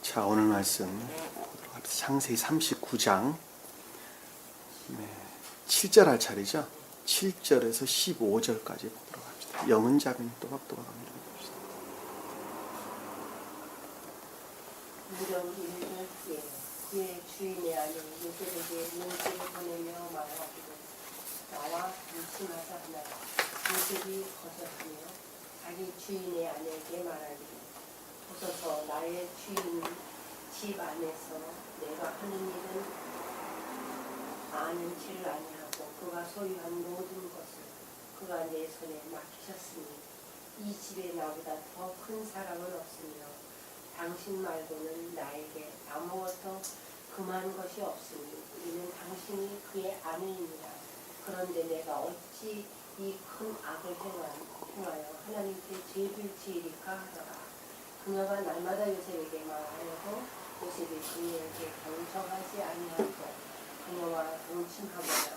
자, 오늘 말씀 보도록 합니다. 창세기 39장 7절 할 차례죠. 7절에서 15절까지 보도록 합니다. 영은자매님 또박또박 합니다. 무덤 일곱에 그의 주인의 아내 요셉에게 문지를 보내며 말하기를 나와 무침하자 하나라. 요셉이 거절하며 자기 주인의 아내에게 말하기를 보소서 나의 주인 집 안에서 내가 하는 일은 아는 지를 아니하고 그가 소유한 모든 것을 그가 내 손에 맡기셨으니 이 집에 나보다 더 큰 사람은 없으며 당신 말고는 나에게 아무것도 금한 것이 없으니 이는 당신이 그의 아내입니다. 그런데 내가 어찌 이 큰 악을 행하여 하나님께 죄를 지으리까 하더라. 그녀가 날마다 요셉에게 말하여도 요셉이 그녀에게 경청하지 아니하고 그녀와 동침하거나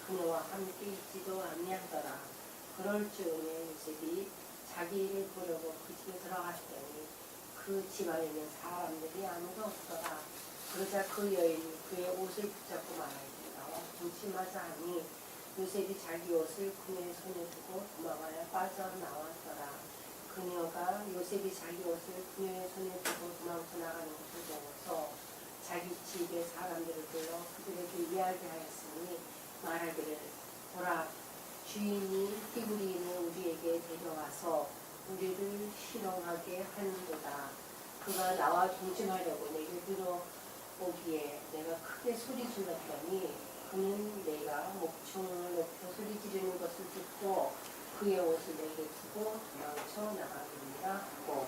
그녀와 함께 있지도 아니하더라. 그럴 즈음에 요셉이 자기 일을 보려고 그 집에 들어갔더니 그 집안에는 사람들이 아무도 없더라. 그러자 그 여인이 그의 옷을 붙잡고 말하기를 나와 동침하자 하니 요셉이 자기 옷을 그녀의 손에 두고 도망하여 빠져나왔더라. 그녀가 요셉이 자기 옷을 그녀의 손에 두고 도망쳐 나가는 것을 보고서 자기 집의 사람들을 불러 그들에게 이야기하였으니 말하기를 보라 주인이 히브리인을 우리에게 데려와서 우리를 희롱하게 하는도다. 그가 나와 동침하려고 내게 들어오기에 내가 크게 소리 질렀더니 그는 내가 목청을 높여 소리 지르는 것을 듣고 그의 옷을 내게 주고 도망쳐 나가기니라 하고.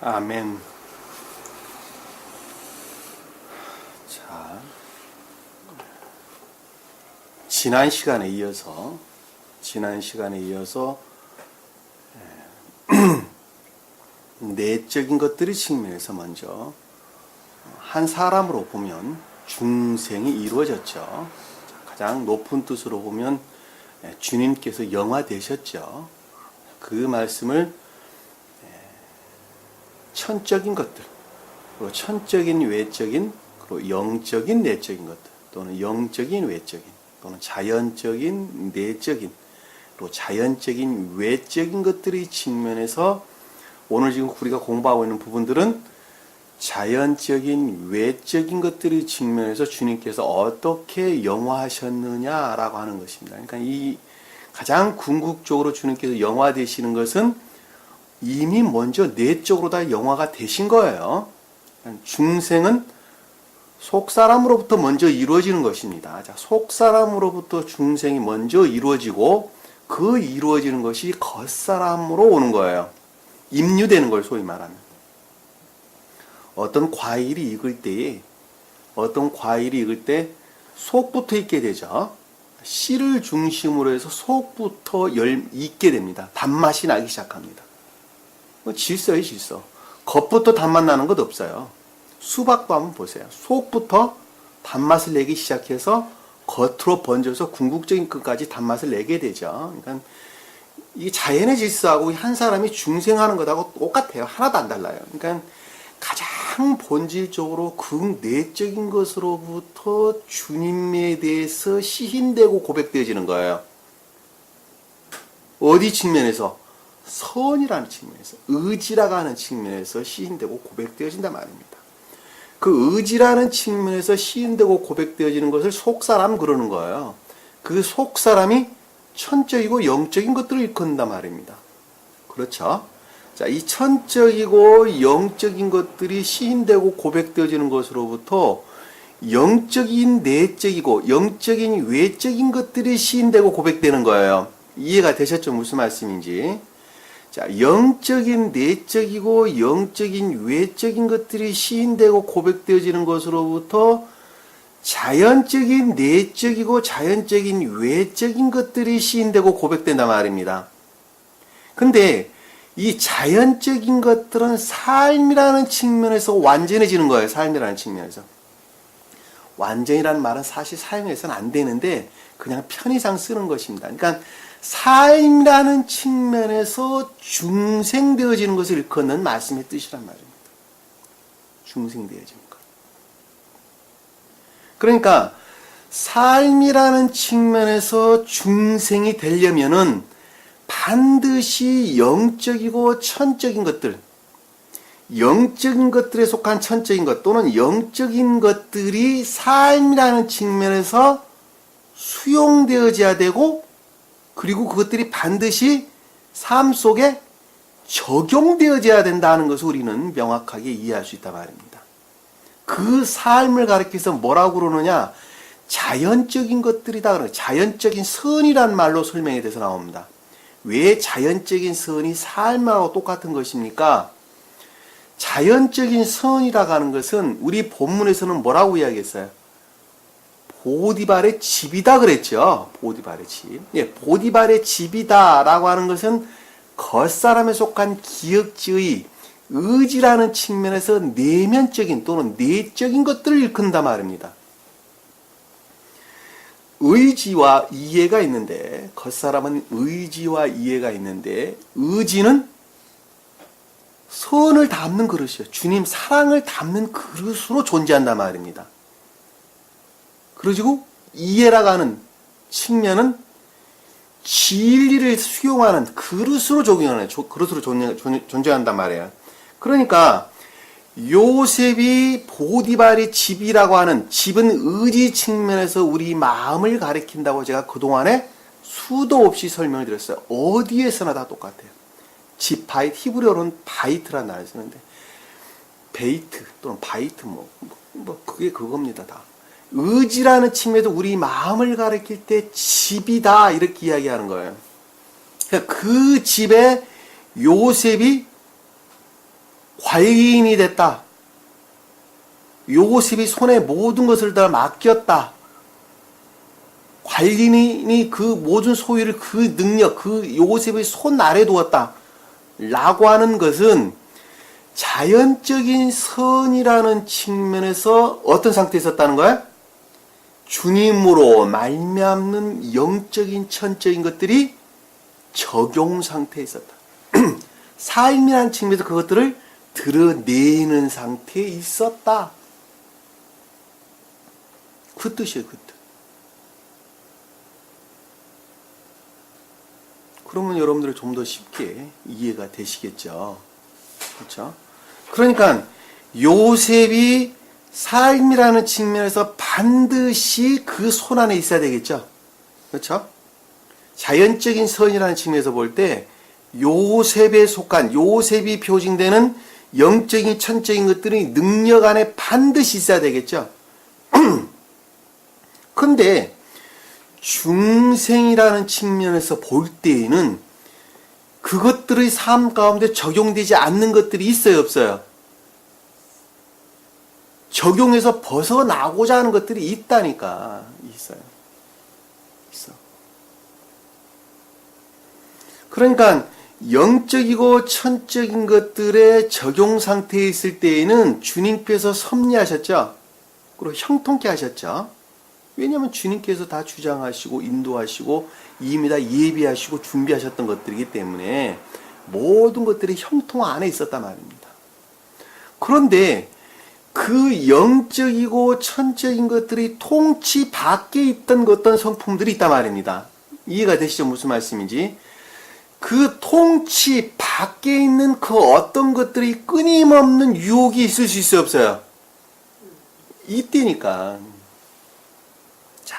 아멘. 자, 지난 시간에 이어서 내적인 것들의 측면에서 먼저 한 사람으로 보면 중생이 이루어졌죠. 가장 높은 뜻으로 보면 주님께서 영화되셨죠. 그 말씀을 천적인 것들, 그리고 천적인 외적인, 그리고 영적인 내적인 것들, 또는 영적인 외적인, 또는 자연적인 내적인, 또 자연적인 외적인 것들의 측면에서 오늘 지금 우리가 공부하고 있는 부분들은 자연적인 외적인 것들의 측면에서 주님께서 어떻게 영화하셨느냐라고 하는 것입니다. 그러니까 이 가장 궁극적으로 주님께서 영화되시는 것은 이미 먼저 내적으로 다 영화가 되신 거예요. 중생은 속사람으로부터 먼저 이루어지는 것입니다. 자, 속사람으로부터 중생이 먼저 이루어지고 그 이루어지는 것이 겉사람으로 오는 거예요. 임류되는 걸 소위 말하면. 어떤 과일이 익을 때 속부터 익게 되죠. 씨를 중심으로 해서 속부터 익게 됩니다. 단맛이 나기 시작합니다. 질서예요, 질서. 겉부터 단맛 나는 것 없어요. 수박도 한번 보세요. 속부터 단맛을 내기 시작해서 겉으로 번져서 궁극적인 끝까지 단맛을 내게 되죠. 그러니까 이 자연의 질서하고 한 사람이 중생하는 것하고 똑같아요. 하나도 안 달라요. 그러니까 가장 본질적으로 극내적인 것으로부터 주님에 대해서 시인되고 고백되어지는 거예요. 어디 측면에서? 선이라는 측면에서, 의지라고 하는 측면에서 시인되고 고백되어진단 말입니다. 그 의지라는 측면에서 시인되고 고백되어지는 것을 속사람 그러는 거예요. 그 속사람이 천적이고 영적인 것들을 일컫는단 말입니다. 그렇죠? 자, 이 천적이고 영적인 것들이 시인되고 고백되어지는 것으로부터 영적인 내적이고 영적인 외적인 것들이 시인되고 고백되는 거예요. 이해가 되셨죠? 무슨 말씀인지. 자, 영적인 내적이고 영적인 외적인 것들이 시인되고 고백되어지는 것으로부터 자연적인 내적이고 자연적인 외적인 것들이 시인되고 고백된단 말입니다. 근데 이 자연적인 것들은 삶이라는 측면에서 완전해지는 거예요. 삶이라는 측면에서. 완전이라는 말은 사실 사용해서는 안 되는데 그냥 편의상 쓰는 것입니다. 그러니까 삶이라는 측면에서 중생되어지는 것을 일컫는 말씀의 뜻이란 말입니다. 중생되어집니까? 그러니까 삶이라는 측면에서 중생이 되려면은 반드시 영적이고 천적인 것들, 영적인 것들에 속한 천적인 것 또는 영적인 것들이 삶이라는 측면에서 수용되어져야 되고, 그리고 그것들이 반드시 삶 속에 적용되어져야 된다는 것을 우리는 명확하게 이해할 수 있단 말입니다. 그 삶을 가리켜서 뭐라고 그러느냐? 자연적인 것들이다. 그래요. 자연적인 선이란 말로 설명이 돼서 나옵니다. 왜 자연적인 선이 삶하고 똑같은 것입니까? 자연적인 선이라고 하는 것은 우리 본문에서는 뭐라고 이야기했어요? 보디발의 집이다 그랬죠. 보디발의 집. 예, 보디발의 집이다 라고 하는 것은 겉사람에 속한 기억지의 의지라는 측면에서 내면적인 또는 내적인 것들을 일컫는다 말입니다. 의지와 이해가 있는데, 겉사람은 의지와 이해가 있는데, 의지는 선을 담는 그릇이요. 주님 사랑을 담는 그릇으로 존재한단 말입니다. 그리고 이해라고 하는 측면은 진리를 수용하는 그릇으로 적용하는, 그릇으로 존재한단 말이에요. 그러니까 요셉이 보디발의 집이라고 하는 집은 의지 측면에서 우리 마음을 가리킨다고 제가 그동안에 수도 없이 설명을 드렸어요. 어디에서나 다 똑같아요. 집, 바이트, 히브리어로는 바이트라는 단어를 쓰는데, 베이트 또는 바이트 그게 그겁니다. 다. 의지라는 측면에서 우리 마음을 가리킬 때 집이다 이렇게 이야기하는 거예요. 그러니까 그 집에 요셉이 관리인이 됐다. 요셉이 손에 모든 것을 다 맡겼다. 관리인이 그 모든 소유를 그 능력, 그 요셉의 손 아래 두었다. 라고 하는 것은 자연적인 선이라는 측면에서 어떤 상태에 있었다는 거야? 주님으로 말미암는 영적인 천적인 것들이 적용 상태에 있었다. 삶이라는 측면에서 그것들을 드러내는 상태에 있었다. 그 뜻이에요, 그 뜻. 그러면 여러분들이 좀 더 쉽게 이해가 되시겠죠. 그렇죠? 그러니까 요셉이 삶이라는 측면에서 반드시 그 손 안에 있어야 되겠죠. 그렇죠? 자연적인 선이라는 측면에서 볼 때 요셉에 속한, 요셉이 표징되는 영적인 천적인 것들이 능력 안에 반드시 있어야 되겠죠. 근데 중생이라는 측면에서 볼 때에는 그것들의 삶 가운데 적용되지 않는 것들이 있어요, 없어요? 적용해서 벗어나고자 하는 것들이 있다니까. 있어요. 있어. 그러니까 영적이고 천적인 것들의 적용 상태에 있을 때에는 주님께서 섭리하셨죠. 그리고 형통케 하셨죠. 왜냐하면 주님께서 다 주장하시고 인도하시고 이미 다 예비하시고 준비하셨던 것들이기 때문에 모든 것들이 형통 안에 있었단 말입니다. 그런데 그 영적이고 천적인 것들이 통치 밖에 있던 어떤 성품들이 있단 말입니다. 이해가 되시죠? 무슨 말씀인지. 그 통치 밖에 있는 그 어떤 것들이 끊임없는 유혹이 있을 수 있어요, 없어요? 이때니까. 자,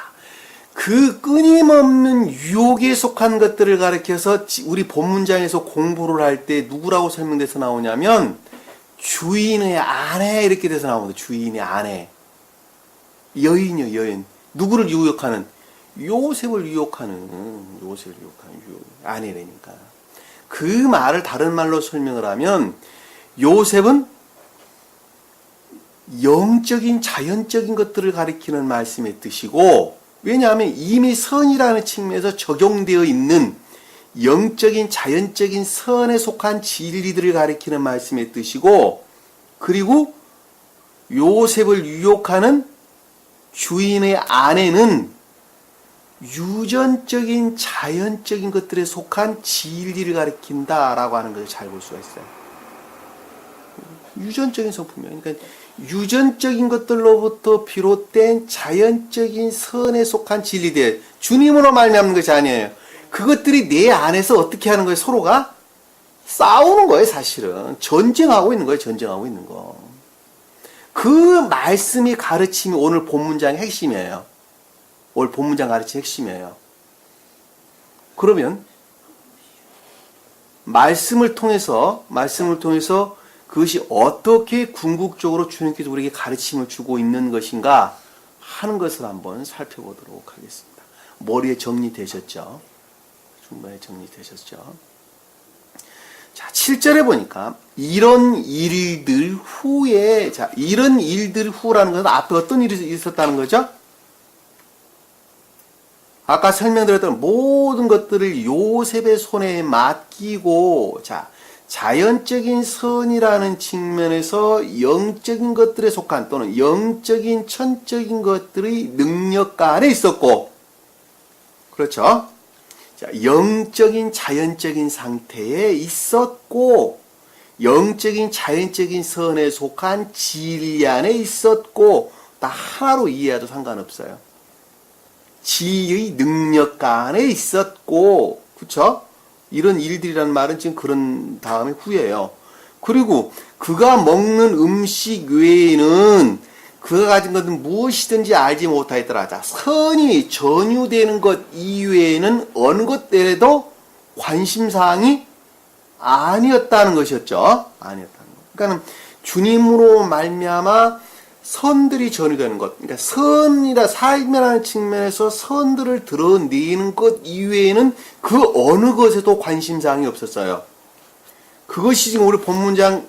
그 끊임없는 유혹에 속한 것들을 가리켜서 우리 본문장에서 공부를 할 때 누구라고 설명돼서 나오냐면 주인의 아내 이렇게 돼서 나옵니다. 주인의 아내. 여인이요, 여인. 누구를 유혹하는? 요셉을 유혹하는 아내라니까. 그 말을 다른 말로 설명을 하면 요셉은 영적인 자연적인 것들을 가리키는 말씀의 뜻이고, 왜냐하면 이미 선이라는 측면에서 적용되어 있는 영적인 자연적인 선에 속한 진리들을 가리키는 말씀의 뜻이고, 그리고 요셉을 유혹하는 주인의 아내는 유전적인 자연적인 것들에 속한 진리를 가리킨다라고 하는 것을 잘 볼 수가 있어요. 유전적인 성품이에요. 그러니까 유전적인 것들로부터 비롯된 자연적인 선에 속한 진리들, 주님으로 말미암는 것이 아니에요. 그것들이 내 안에서 어떻게 하는 거예요? 서로가 싸우는 거예요, 사실은. 전쟁하고 있는 거예요, 전쟁하고 있는 거. 그 말씀이 가르침이 오늘 본문장의 핵심이에요. 오늘 본문장 가르침의 핵심이에요. 그러면 말씀을 통해서 그것이 어떻게 궁극적으로 주님께서 우리에게 가르침을 주고 있는 것인가 하는 것을 한번 살펴보도록 하겠습니다. 머리에 정리되셨죠? 충분히 정리되셨죠? 자, 7절에 보니까 이런 일들 후에, 자, 이런 일들 후라는 것은 앞에 어떤 일이 있었다는 거죠? 아까 설명드렸던 모든 것들을 요셉의 손에 맡기고, 자, 자연적인 선이라는 측면에서 영적인 것들에 속한 또는 영적인 천적인 것들의 능력가 안에 있었고, 그렇죠? 자, 영적인 자연적인 상태에 있었고, 영적인 자연적인 선에 속한 진리 안에 있었고, 다 하나로 이해해도 상관없어요. 진리의 능력가 안에 있었고, 그쵸? 이런 일들이라는 말은 지금 그런 다음에 후예요. 그리고 그가 먹는 음식 외에는 그가 가진 것은 무엇이든지 알지 못하였더라. 자, 선이 전유되는 것 이외에는 어느 것들에도 관심사항이 아니었다는 것이었죠. 아니었다는 것. 그러니까 주님으로 말미암아 선들이 전유되는 것, 그러니까 선이라 삶이라는 측면에서 선들을 드러내는 것 이외에는 그 어느 것에도 관심사항이 없었어요. 그것이 지금 우리 본문장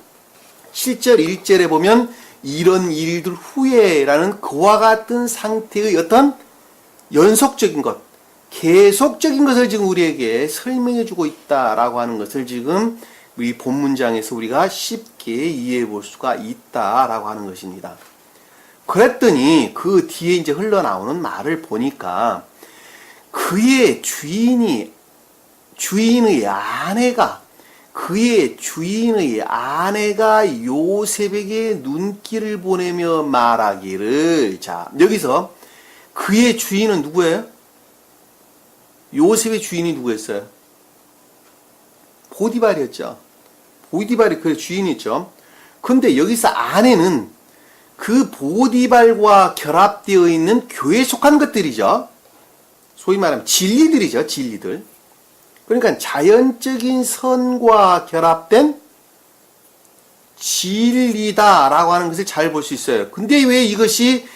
7절 1절에 보면 이런 일들 후에라는 그와 같은 상태의 어떤 연속적인 것, 계속적인 것을 지금 우리에게 설명해 주고 있다라고 하는 것을 지금 우리 본문장에서 우리가 쉽게 이해해 볼 수가 있다라고 하는 것입니다. 그랬더니 그 뒤에 이제 흘러나오는 말을 보니까 그의 주인의 아내가 요셉에게 눈길을 보내며 말하기를, 자, 여기서 그의 주인은 누구예요? 요셉의 주인이 누구였어요? 보디발이었죠. 보디발이 그의 주인이었죠. 근데 여기서 아내는 그 보디발과 결합되어 있는 교회에 속한 것들이죠. 소위 말하면 진리들이죠. 진리들. 그러니까 자연적인 선과 결합된 진리다라고 하는 것을 잘 볼 수 있어요. 근데 왜 이것이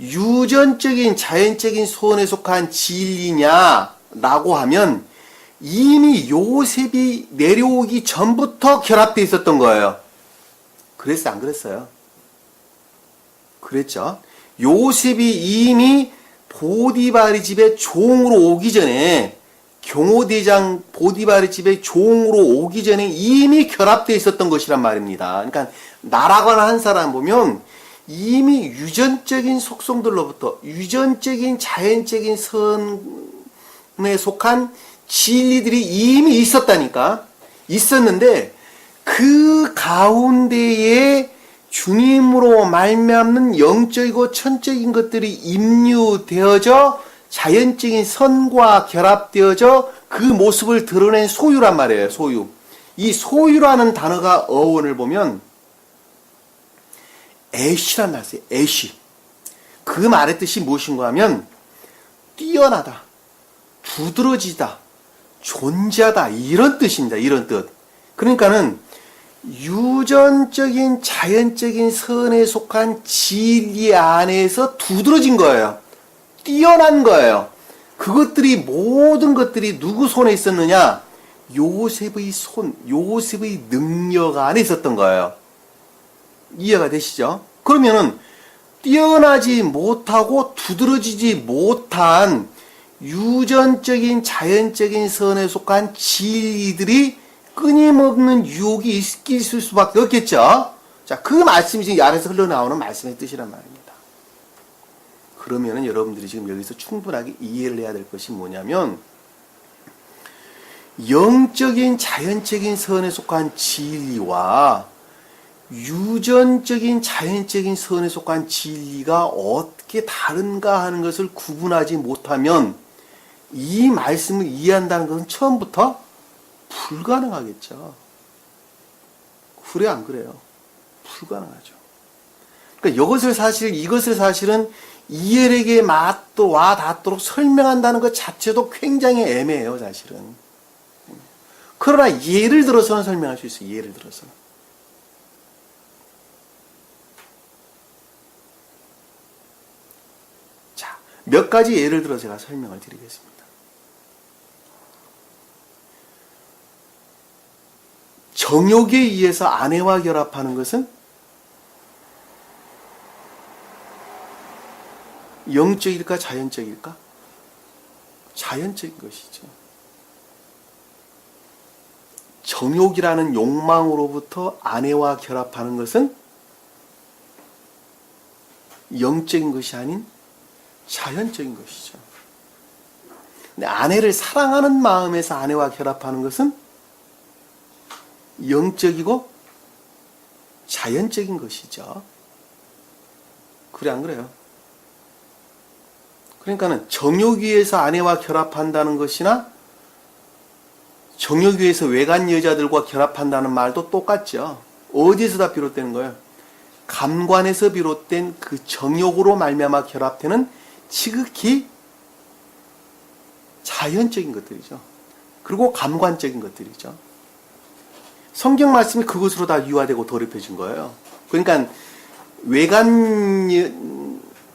유전적인 자연적인 선에 속한 진리냐라고 하면 이미 요셉이 내려오기 전부터 결합되어 있었던 거예요. 그랬어요? 안 그랬어요? 그랬죠. 요셉이 이미 보디발의 집에 종으로 오기 전에, 경호대장 보디발의 집에 종으로 오기 전에 이미 결합되어 있었던 것이란 말입니다. 그러니까 나라거나 한 사람 보면 이미 유전적인 속성들로부터 유전적인 자연적인 선에 속한 진리들이 이미 있었다니까. 있었는데 그 가운데에 주님으로 말미암는 영적이고 천적인 것들이 임류되어져 자연적인 선과 결합되어져 그 모습을 드러낸 소유란 말이에요. 소유. 이 소유라는 단어가 어원을 보면 애쉬란 말이에요. 애쉬. 그 말의 뜻이 무엇인가 하면 뛰어나다, 두드러지다, 존재하다, 이런 뜻입니다. 이런 뜻. 그러니까는 유전적인 자연적인 선에 속한 진리 안에서 두드러진 거예요. 뛰어난 거예요. 그것들이 모든 것들이 누구 손에 있었느냐? 요셉의 손, 요셉의 능력 안에 있었던 거예요. 이해가 되시죠? 그러면은 뛰어나지 못하고 두드러지지 못한 유전적인 자연적인 선에 속한 진리들이 끊임없는 유혹이 있을 수밖에 없겠죠. 자, 그 말씀이 지금 이 안에서 흘러나오는 말씀의 뜻이란 말입니다. 그러면은 여러분들이 지금 여기서 충분하게 이해를 해야 될 것이 뭐냐면, 영적인 자연적인 선에 속한 진리와 유전적인 자연적인 선에 속한 진리가 어떻게 다른가 하는 것을 구분하지 못하면 이 말씀을 이해한다는 것은 처음부터 불가능하겠죠. 그래 안 그래요? 불가능하죠. 그러니까 이것을 사실은 이해력에 와 닿도록 설명한다는 것 자체도 굉장히 애매해요, 사실은. 그러나 예를 들어서는 설명할 수 있어요, 예를 들어서는. 자, 몇 가지 예를 들어 제가 설명을 드리겠습니다. 정욕에 의해서 아내와 결합하는 것은 영적일까 자연적일까? 자연적인 것이죠. 정욕이라는 욕망으로부터 아내와 결합하는 것은 영적인 것이 아닌 자연적인 것이죠. 근데 아내를 사랑하는 마음에서 아내와 결합하는 것은 영적이고 자연적인 것이죠. 그래 안 그래요? 그러니까는 정욕위에서 아내와 결합한다는 것이나 정욕위에서 외간 여자들과 결합한다는 말도 똑같죠. 어디서 다 비롯되는 거예요? 감관에서 비롯된 그 정욕으로 말미암아 결합되는 지극히 자연적인 것들이죠. 그리고 감관적인 것들이죠. 성경 말씀이 그것으로 다 유화되고 더럽혀진 거예요. 그러니까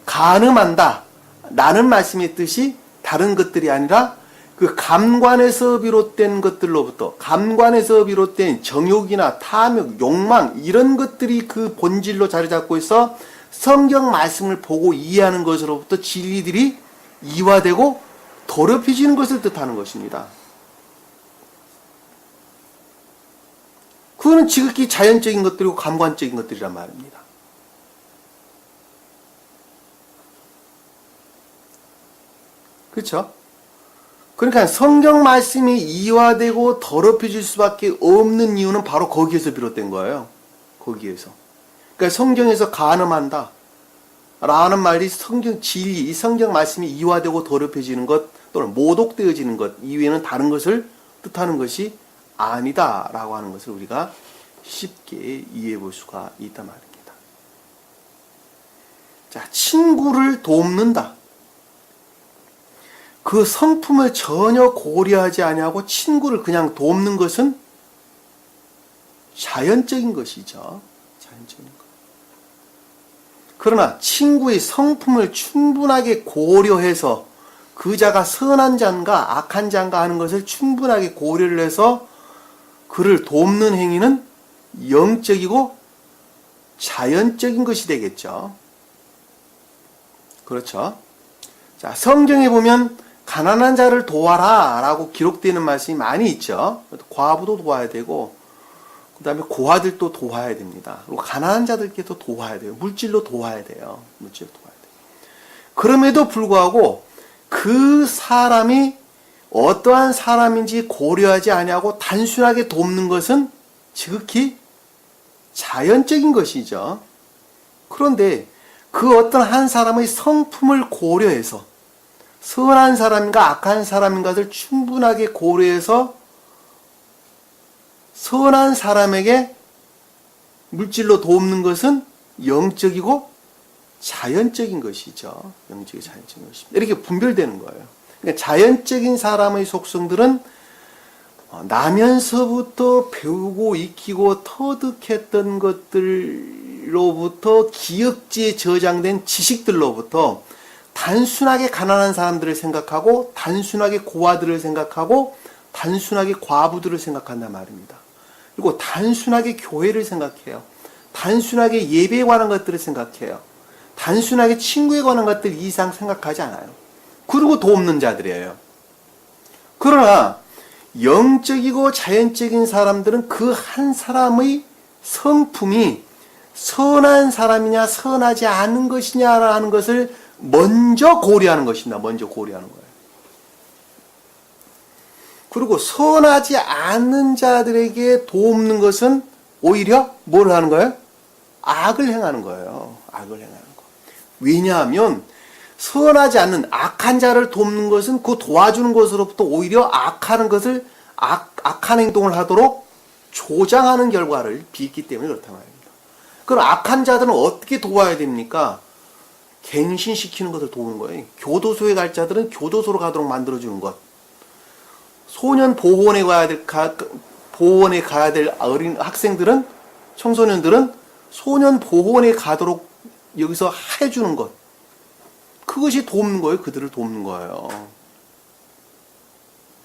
간음한다 라는 말씀의 뜻이 다른 것들이 아니라 그 감관에서 비롯된 것들로부터, 감관에서 비롯된 정욕이나 탐욕, 욕망 이런 것들이 그 본질로 자리 잡고 있어 성경 말씀을 보고 이해하는 것으로부터 진리들이 이화되고 더럽혀지는 것을 뜻하는 것입니다. 그거는 지극히 자연적인 것들이고 감관적인 것들이란 말입니다. 그렇죠? 그러니까 성경 말씀이 이화되고 더럽혀질 수밖에 없는 이유는 바로 거기에서 비롯된 거예요. 거기에서. 그러니까 성경에서 간음한다 라는 말이 성경 진리, 이 성경 말씀이 이화되고 더럽혀지는 것 또는 모독되어지는 것 이외에는 다른 것을 뜻하는 것이 아니다 라고 하는 것을 우리가 쉽게 이해해 볼 수가 있단 말입니다. 자, 친구를 돕는다. 그 성품을 전혀 고려하지 아니하고 친구를 그냥 돕는 것은 자연적인 것이죠. 자연적인 것. 그러나 친구의 성품을 충분하게 고려해서 그 자가 선한 자인가 악한 자인가 하는 것을 충분하게 고려를 해서 그를 돕는 행위는 영적이고 자연적인 것이 되겠죠. 그렇죠. 자, 성경에 보면 가난한 자를 도와라 라고 기록되는 말씀이 많이 있죠. 과부도 도와야 되고 그 다음에 고아들도 도와야 됩니다. 그리고 가난한 자들께도 도와야 돼요. 물질로 도와야 돼요. 물질로 도와야 돼요. 그럼에도 불구하고 그 사람이 어떠한 사람인지 고려하지 아니하고 단순하게 돕는 것은 지극히 자연적인 것이죠. 그런데 그 어떤 한 사람의 성품을 고려해서 선한 사람인가 악한 사람인가를 충분하게 고려해서 선한 사람에게 물질로 돕는 것은 영적이고 자연적인 것이죠. 영적이고 자연적인 것입니다. 이렇게 분별되는 거예요. 그러니까 자연적인 사람의 속성들은 나면서부터 배우고 익히고 터득했던 것들로부터 기억지에 저장된 지식들로부터 단순하게 가난한 사람들을 생각하고 단순하게 고아들을 생각하고 단순하게 과부들을 생각한단 말입니다. 그리고 단순하게 교회를 생각해요. 단순하게 예배에 관한 것들을 생각해요. 단순하게 친구에 관한 것들 이상 생각하지 않아요. 그리고 돕는 자들이에요. 그러나 영적이고 자연적인 사람들은 그 한 사람의 성품이 선한 사람이냐 선하지 않은 것이냐라는 것을 먼저 고려하는 것입니다. 먼저 고려하는 거예요. 그리고 선하지 않은 자들에게 돕는 것은 오히려 뭘 하는 거예요? 악을 행하는 거예요. 악을 행하는 거. 왜냐하면 선하지 않는 악한 자를 돕는 것은 그 도와주는 것으로부터 오히려 악한 행동을 하도록 조장하는 결과를 빚기 때문에 그렇단 말입니다. 그럼 악한 자들은 어떻게 도와야 됩니까? 갱신시키는 것을 도우는 거예요. 교도소에 갈 자들은 교도소로 가도록 만들어주는 것. 소년 보호원에 가야 될 어린 학생들은, 청소년들은 소년 보호원에 가도록 여기서 해주는 것. 그것이 돕는 거예요. 그들을 돕는 거예요.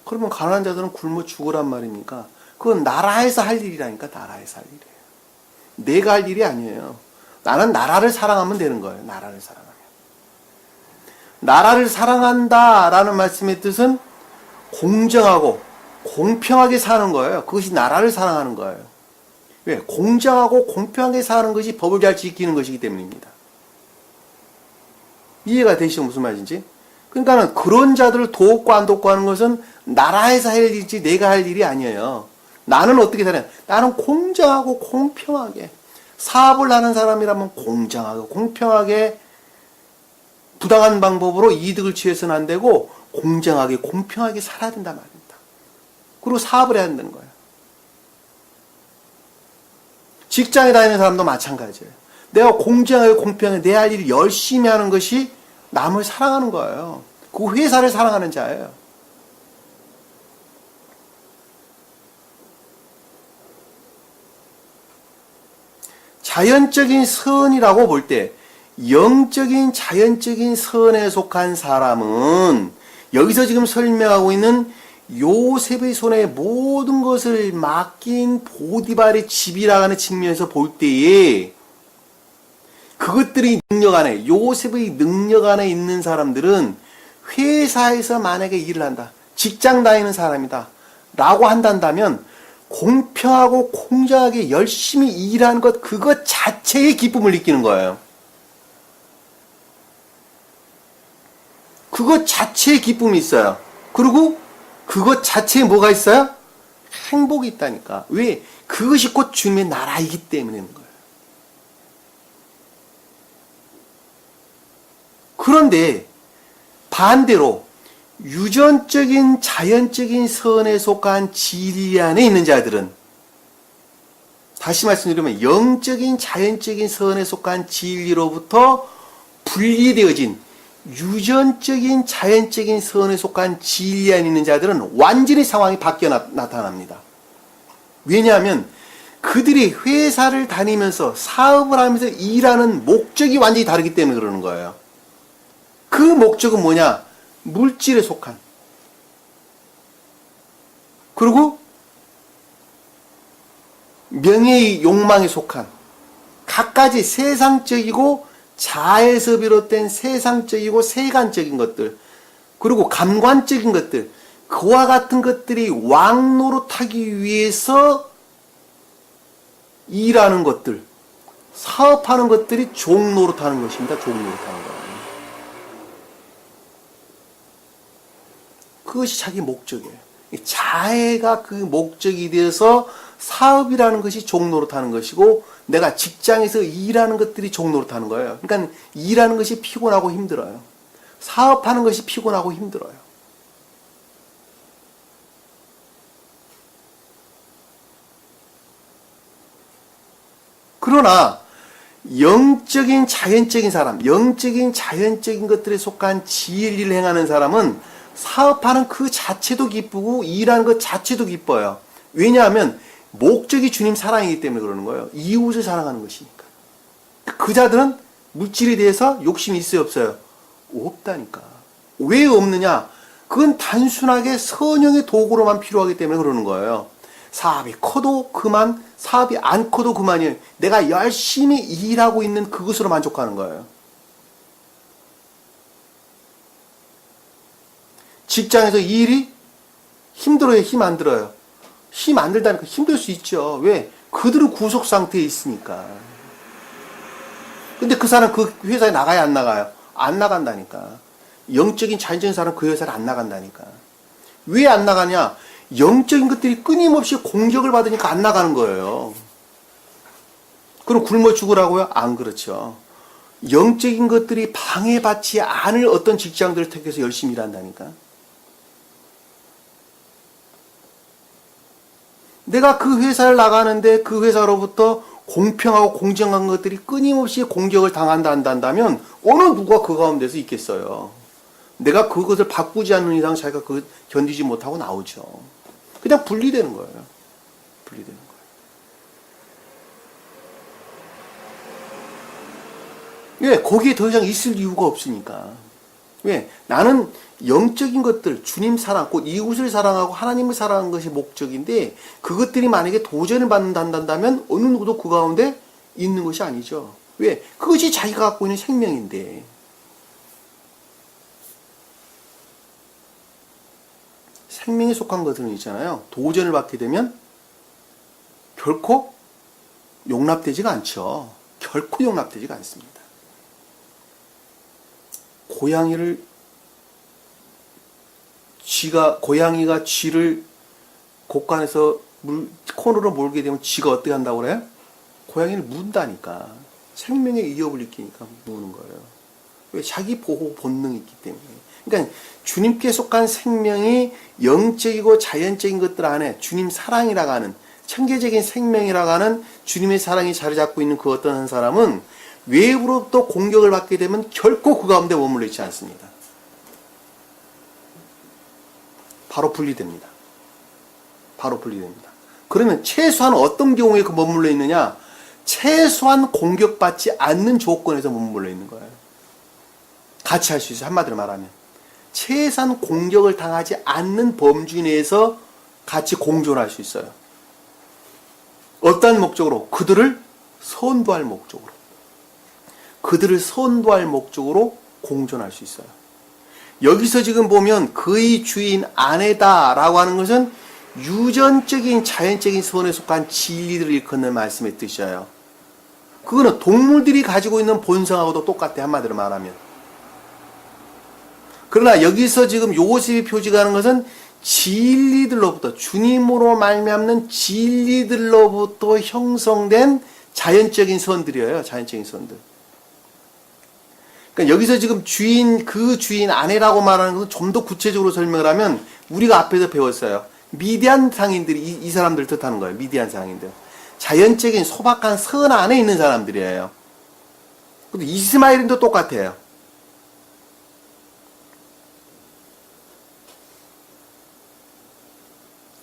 그러면 가난한 자들은 굶어 죽으란 말입니까? 그건 나라에서 할 일이라니까. 나라에서 할 일이에요. 내가 할 일이 아니에요. 나는 나라를 사랑하면 되는 거예요. 나라를 사랑하면. 나라를 사랑한다라는 말씀의 뜻은 공정하고 공평하게 사는 거예요. 그것이 나라를 사랑하는 거예요. 왜? 공정하고 공평하게 사는 것이 법을 잘 지키는 것이기 때문입니다. 이해가 되시죠? 무슨 말인지? 그러니까는 그런 자들을 돕고 안 돕고 하는 것은 나라에서 할 일이지 내가 할 일이 아니에요. 나는 어떻게 살아요? 나는 공정하고 공평하게 사업을 하는 사람이라면 공정하고 공평하게 부당한 방법으로 이득을 취해서는 안 되고 공정하게 공평하게 살아야 된단 말입니다. 그리고 사업을 해야 된다는 거예요. 직장에 다니는 사람도 마찬가지예요. 내가 공정하게 공평하게 내 할 일을 열심히 하는 것이 남을 사랑하는 거예요. 그 회사를 사랑하는 자예요. 자연적인 선이라고 볼 때 영적인 자연적인 선에 속한 사람은 여기서 지금 설명하고 있는 요셉의 손에 모든 것을 맡긴 보디발의 집이라고 하는 측면에서 볼 때에 그것들이 능력 안에, 요셉의 능력 안에 있는 사람들은 회사에서 만약에 일을 한다. 직장 다니는 사람이다. 라고 한다면 공평하고 공정하게 열심히 일하는 것, 그것 자체의 기쁨을 느끼는 거예요. 그것 자체의 기쁨이 있어요. 그리고 그것 자체에 뭐가 있어요? 행복이 있다니까. 왜? 그것이 곧 주님의 나라이기 때문인 거예요. 그런데 반대로 유전적인 자연적인 선에 속한 진리 안에 있는 자들은, 다시 말씀드리면 영적인 자연적인 선에 속한 진리로부터 분리되어진 유전적인 자연적인 선에 속한 진리 안에 있는 자들은 완전히 상황이 바뀌어 나타납니다. 왜냐하면 그들이 회사를 다니면서 사업을 하면서 일하는 목적이 완전히 다르기 때문에 그러는 거예요. 그 목적은 뭐냐? 물질에 속한, 그리고 명예의 욕망에 속한 갖가지 세상적이고 자에서 비롯된 세상적이고 세간적인 것들, 그리고 감관적인 것들, 그와 같은 것들이 왕노릇하기 위해서 일하는 것들, 사업하는 것들이 종노릇하는 것입니다. 종노릇하는 거예요. 그것이 자기 목적이에요. 자해가 그 목적이 되어서 사업이라는 것이 종노릇하는 것이고 내가 직장에서 일하는 것들이 종노릇하는 거예요. 그러니까 일하는 것이 피곤하고 힘들어요. 사업하는 것이 피곤하고 힘들어요. 그러나 영적인 자연적인 사람, 영적인 자연적인 것들에 속한 진리를 행하는 사람은 사업하는 그 자체도 기쁘고 일하는 것 자체도 기뻐요. 왜냐하면 목적이 주님 사랑이기 때문에 그러는 거예요. 이웃을 사랑하는 것이니까. 그 자들은 물질에 대해서 욕심이 있어요, 없어요? 없다니까. 왜 없느냐? 그건 단순하게 선영의 도구로만 필요하기 때문에 그러는 거예요. 사업이 커도 그만, 사업이 안 커도 그만이에요. 내가 열심히 일하고 있는 그것으로 만족하는 거예요. 직장에서 일이 힘들어요? 힘 안 들어요? 힘 안 들다니까 힘들 수 있죠. 왜? 그들은 구속 상태에 있으니까. 근데 그 사람 그 회사에 나가야 안 나가요? 안 나간다니까. 영적인 자연적인 사람은 그 회사를 안 나간다니까. 왜 안 나가냐? 영적인 것들이 끊임없이 공격을 받으니까 안 나가는 거예요. 그럼 굶어 죽으라고요? 안 그렇죠. 영적인 것들이 방해받지 않을 어떤 직장들을 택해서 열심히 일한다니까. 내가 그 회사를 나가는데 그 회사로부터 공평하고 공정한 것들이 끊임없이 공격을 당한다면 어느 누가 그 가운데서 있겠어요. 내가 그것을 바꾸지 않는 이상 자기가 그걸 견디지 못하고 나오죠. 그냥 분리되는 거예요. 분리되는 거예요. 왜? 거기에 더 이상 있을 이유가 없으니까. 왜? 나는 영적인 것들, 주님 사랑, 곧 이웃을 사랑하고 하나님을 사랑하는 것이 목적인데 그것들이 만약에 도전을 받는다면 어느 누구도 그 가운데 있는 것이 아니죠. 왜? 그것이 자기가 갖고 있는 생명인데. 생명에 속한 것들은 있잖아요. 도전을 받게 되면 결코 용납되지가 않죠. 결코 용납되지가 않습니다. 고양이가 쥐를 곳간에서 코너로 몰게 되면 쥐가 어떻게 한다고 그래요? 고양이를 문다니까. 생명의 위협을 느끼니까 무는 거예요. 왜? 자기 보호 본능이 있기 때문에. 그러니까 주님께 속한 생명이 영적이고 자연적인 것들 안에 주님 사랑이라고 하는 천계적인 생명이라고 하는 주님의 사랑이 자리 잡고 있는 그 어떤 한 사람은 외부로부터 공격을 받게 되면 결코 그 가운데 머물러 있지 않습니다. 바로 분리됩니다. 바로 분리됩니다. 그러면 최소한 어떤 경우에 그 머물러 있느냐? 최소한 공격받지 않는 조건에서 머물러 있는 거예요. 같이 할 수 있어요. 한마디로 말하면. 최소한 공격을 당하지 않는 범주 내에서 같이 공존할 수 있어요. 어떤 목적으로? 그들을 선도할 목적으로. 그들을 선도할 목적으로 공존할 수 있어요. 여기서 지금 보면 그의 주인 아내다라고 하는 것은 유전적인 자연적인 선에 속한 진리들을 일컫는 말씀의 뜻이에요. 그거는 동물들이 가지고 있는 본성하고도 똑같아, 한마디로 말하면. 그러나 여기서 지금 요셉이 표지하는 것은 진리들로부터, 주님으로 말미암는 진리들로부터 형성된 자연적인 선들이에요. 자연적인 선들. 그러니까 여기서 지금 그 주인 아내라고 말하는 것은 좀 더 구체적으로 설명을 하면 우리가 앞에서 배웠어요. 미디안 상인들이 이 사람들을 뜻하는 거예요. 미디안 상인들. 자연적인 소박한 선 안에 있는 사람들이에요. 근데 이스마엘도 똑같아요.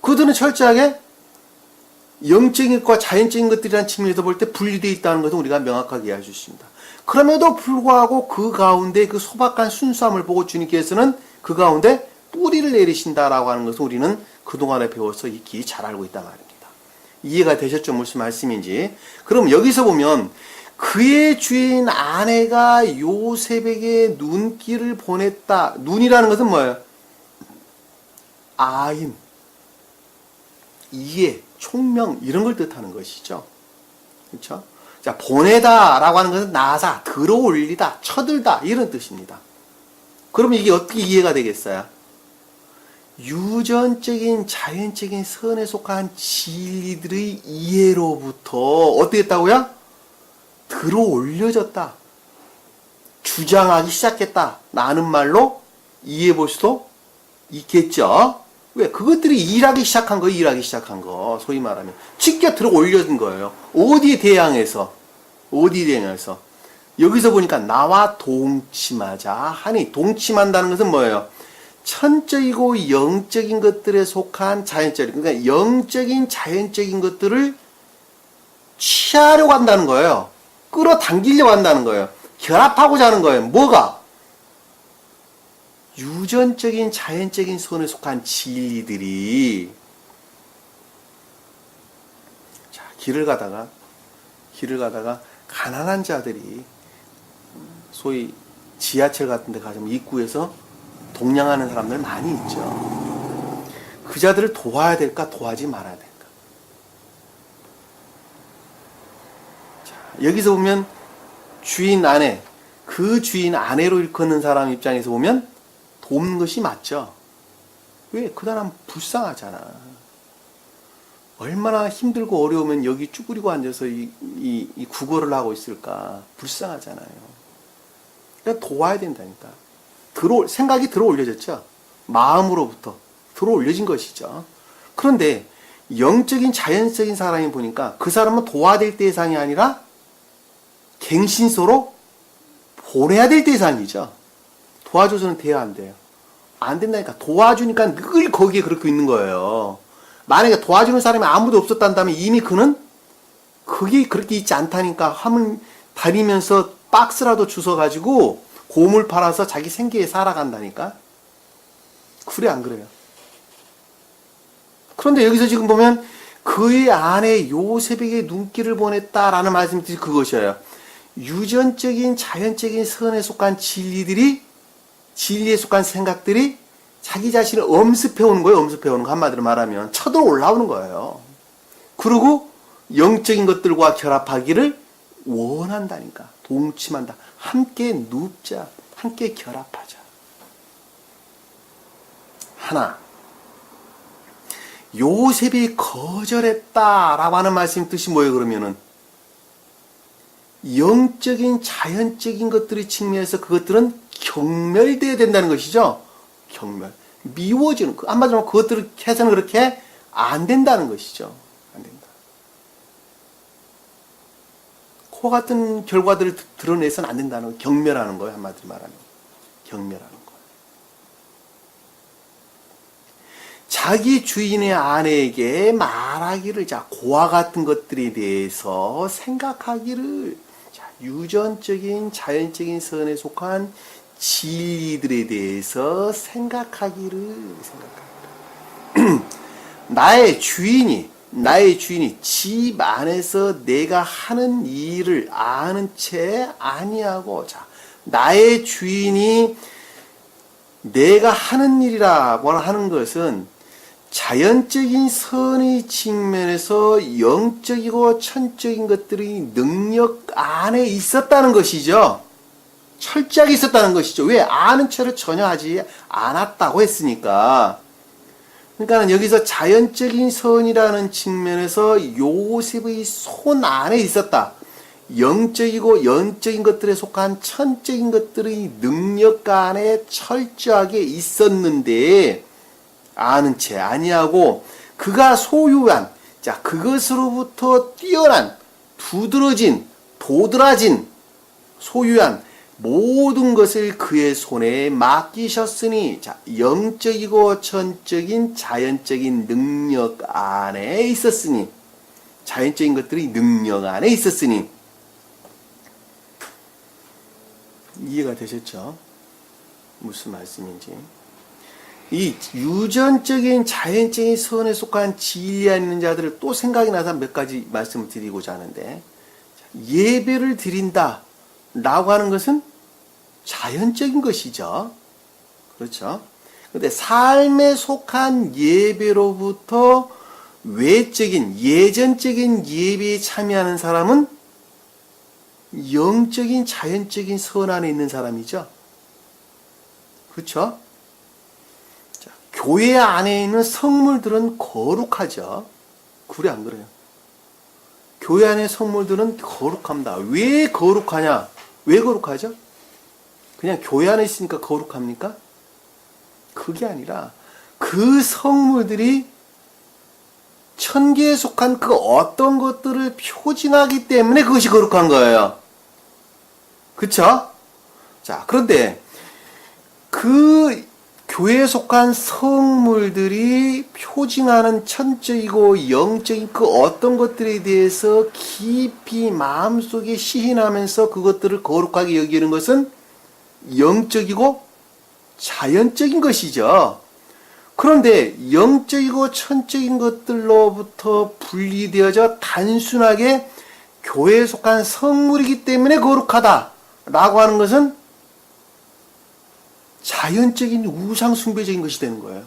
그들은 철저하게 영적인 것과 자연적인 것들이라는 측면에서 볼 때 분리되어 있다는 것을 우리가 명확하게 이해할 수 있습니다. 그럼에도 불구하고 그 가운데 그 소박한 순수함을 보고 주님께서는 그 가운데 뿌리를 내리신다라고 하는 것을 우리는 그동안에 배워서 익히 잘 알고 있단 말입니다. 이해가 되셨죠? 무슨 말씀인지. 그럼 여기서 보면 그의 주인 아내가 요셉에게 눈길을 보냈다. 눈이라는 것은 뭐예요? 아임, 이해, 총명 이런 걸 뜻하는 것이죠. 그렇죠? 자, 보내다라고 하는 것은 나사, 들어올리다, 쳐들다 이런 뜻입니다. 그러면 이게 어떻게 이해가 되겠어요? 유전적인 자연적인 선에 속한 진리들의 이해로부터 어떻게 했다고요? 들어올려졌다. 주장하기 시작했다. 라는 말로 이해해 볼 수도 있겠죠. 왜? 그것들이 일하기 시작한 거, 일하기 시작한 거. 소위 말하면. 직접 들어올려진 거예요. 어디에 대항해서? 어디에 대항해서? 여기서 보니까 나와 동침하자 하니, 동침한다는 것은 뭐예요? 천적이고 영적인 것들에 속한 자연적인, 그러니까 영적인 자연적인 것들을 취하려고 한다는 거예요. 끌어당기려고 한다는 거예요. 결합하고자 하는 거예요. 뭐가? 유전적인 자연적인 선에 속한 진리들이 자, 길을 가다가 가난한 자들이 소위 지하철 같은 데 가면 입구에서 동냥하는 사람들 많이 있죠. 그 자들을 도와야 될까 도와지 말아야 될까. 자, 여기서 보면 주인 아내, 그 주인 아내로 일컫는 사람 입장에서 보면 돕는 것이 맞죠. 왜? 그 사람 불쌍하잖아. 얼마나 힘들고 어려우면 여기 쭈그리고 앉아서 이 국어를 하고 있을까. 불쌍하잖아요. 그러니까 도와야 된다니까. 생각이 들어 올려졌죠. 마음으로부터 들어 올려진 것이죠. 그런데 영적인 자연적인 사람이 보니까 그 사람은 도와야 될 대상이 아니라 갱신소로 보내야 될 대상이죠. 도와줘서는 돼야 안 돼요. 안 된다니까. 도와주니까 늘 거기에 그렇게 있는 거예요. 만약에 도와주는 사람이 아무도 없었단다면 이미 그는 그게 그렇게 있지 않다니까. 함을 다니면서 박스라도 주워가지고 고물 팔아서 자기 생계에 살아간다니까. 그래 안 그래요? 그런데 여기서 지금 보면 그의 아내 요셉에게 눈길을 보냈다라는 말씀이 그것이에요. 유전적인 자연적인 선에 속한 진리에 속한 생각들이 자기 자신을 엄습해 오는 거예요. 엄습해 오는 거. 한마디로 말하면 쳐들어 올라오는 거예요. 그리고 영적인 것들과 결합하기를 원한다니까. 동침한다. 함께 눕자. 함께 결합하자. 하나, 요셉이 거절했다라고 하는 말씀 뜻이 뭐예요? 그러면은 영적인 자연적인 것들의 측면에서 그것들은 경멸되어야 된다는 것이죠. 경멸. 미워지는, 한마디로 그것들을 해서는 그렇게 안 된다는 것이죠. 안 된다. 코 같은 결과들을 드러내서는 안 된다는 거. 경멸하는 거예요. 한마디로 말하면. 경멸하는 거. 자기 주인의 아내에게 말하기를, 자, 고와 같은 것들에 대해서 생각하기를, 자, 유전적인 자연적인 선에 속한 진리들에 대해서 생각하기를. 나의 주인이 집 안에서 내가 하는 일을 아는 채 아니하고, 자, 나의 주인이 내가 하는 일이라고 하는 것은 자연적인 선의 측면에서 영적이고 천적인 것들이 능력 안에 있었다는 것이죠. 철저하게 있었다는 것이죠. 왜? 아는 채를 전혀 하지 않았다고 했으니까. 그러니까 여기서 자연적인 선이라는 측면에서 요셉의 손 안에 있었다. 영적이고 영적인 것들에 속한 천적인 것들의 능력 안에 철저하게 있었는데 아는 채 아니하고 그가 소유한, 자, 그것으로부터 뛰어난, 두드러진, 도드라진, 소유한 모든 것을 그의 손에 맡기셨으니, 자, 영적이고 천적인 자연적인 능력 안에 있었으니, 자연적인 것들이 능력 안에 있었으니. 이해가 되셨죠? 무슨 말씀인지. 이 유전적인 자연적인 선에 속한 진리 안에 있는 자들을 또 생각이 나서 몇 가지 말씀을 드리고자 하는데, 예배를 드린다 라고 하는 것은 자연적인 것이죠. 그렇죠? 근데 삶에 속한 예배로부터 외적인, 예전적인 예배에 참여하는 사람은 영적인, 자연적인 선 안에 있는 사람이죠. 그렇죠? 자, 교회 안에 있는 성물들은 거룩하죠. 그래, 안 그래요? 교회 안의 성물들은 거룩합니다. 왜 거룩하냐? 왜 거룩하죠? 그냥 교회 안에 있으니까 거룩합니까? 그게 아니라 그 성물들이 천계에 속한 그 어떤 것들을 표징하기 때문에 그것이 거룩한 거예요. 그쵸? 자, 그런데 그 교회에 속한 성물들이 표징하는 천적이고 영적인 그 어떤 것들에 대해서 깊이 마음속에 시인하면서 그것들을 거룩하게 여기는 것은 영적이고 자연적인 것이죠. 그런데 영적이고 천적인 것들로부터 분리되어져 단순하게 교회에 속한 성물이기 때문에 거룩하다라고 하는 것은 자연적인 우상 숭배적인 것이 되는 거예요.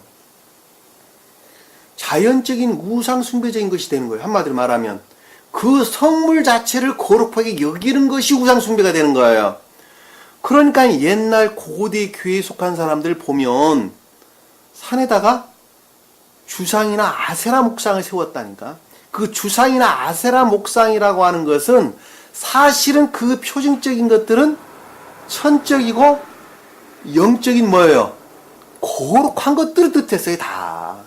자연적인 우상 숭배적인 것이 되는 거예요. 한마디로 말하면 그 성물 자체를 거룩하게 여기는 것이 우상 숭배가 되는 거예요. 그러니까 옛날 고대 교회에 속한 사람들 보면 산에다가 주상이나 아세라 목상을 세웠다니까. 그 주상이나 아세라 목상이라고 하는 것은 사실은 그 표징적인 것들은 천적이고 영적인 뭐예요? 거룩한 것들을 뜻했어요. 다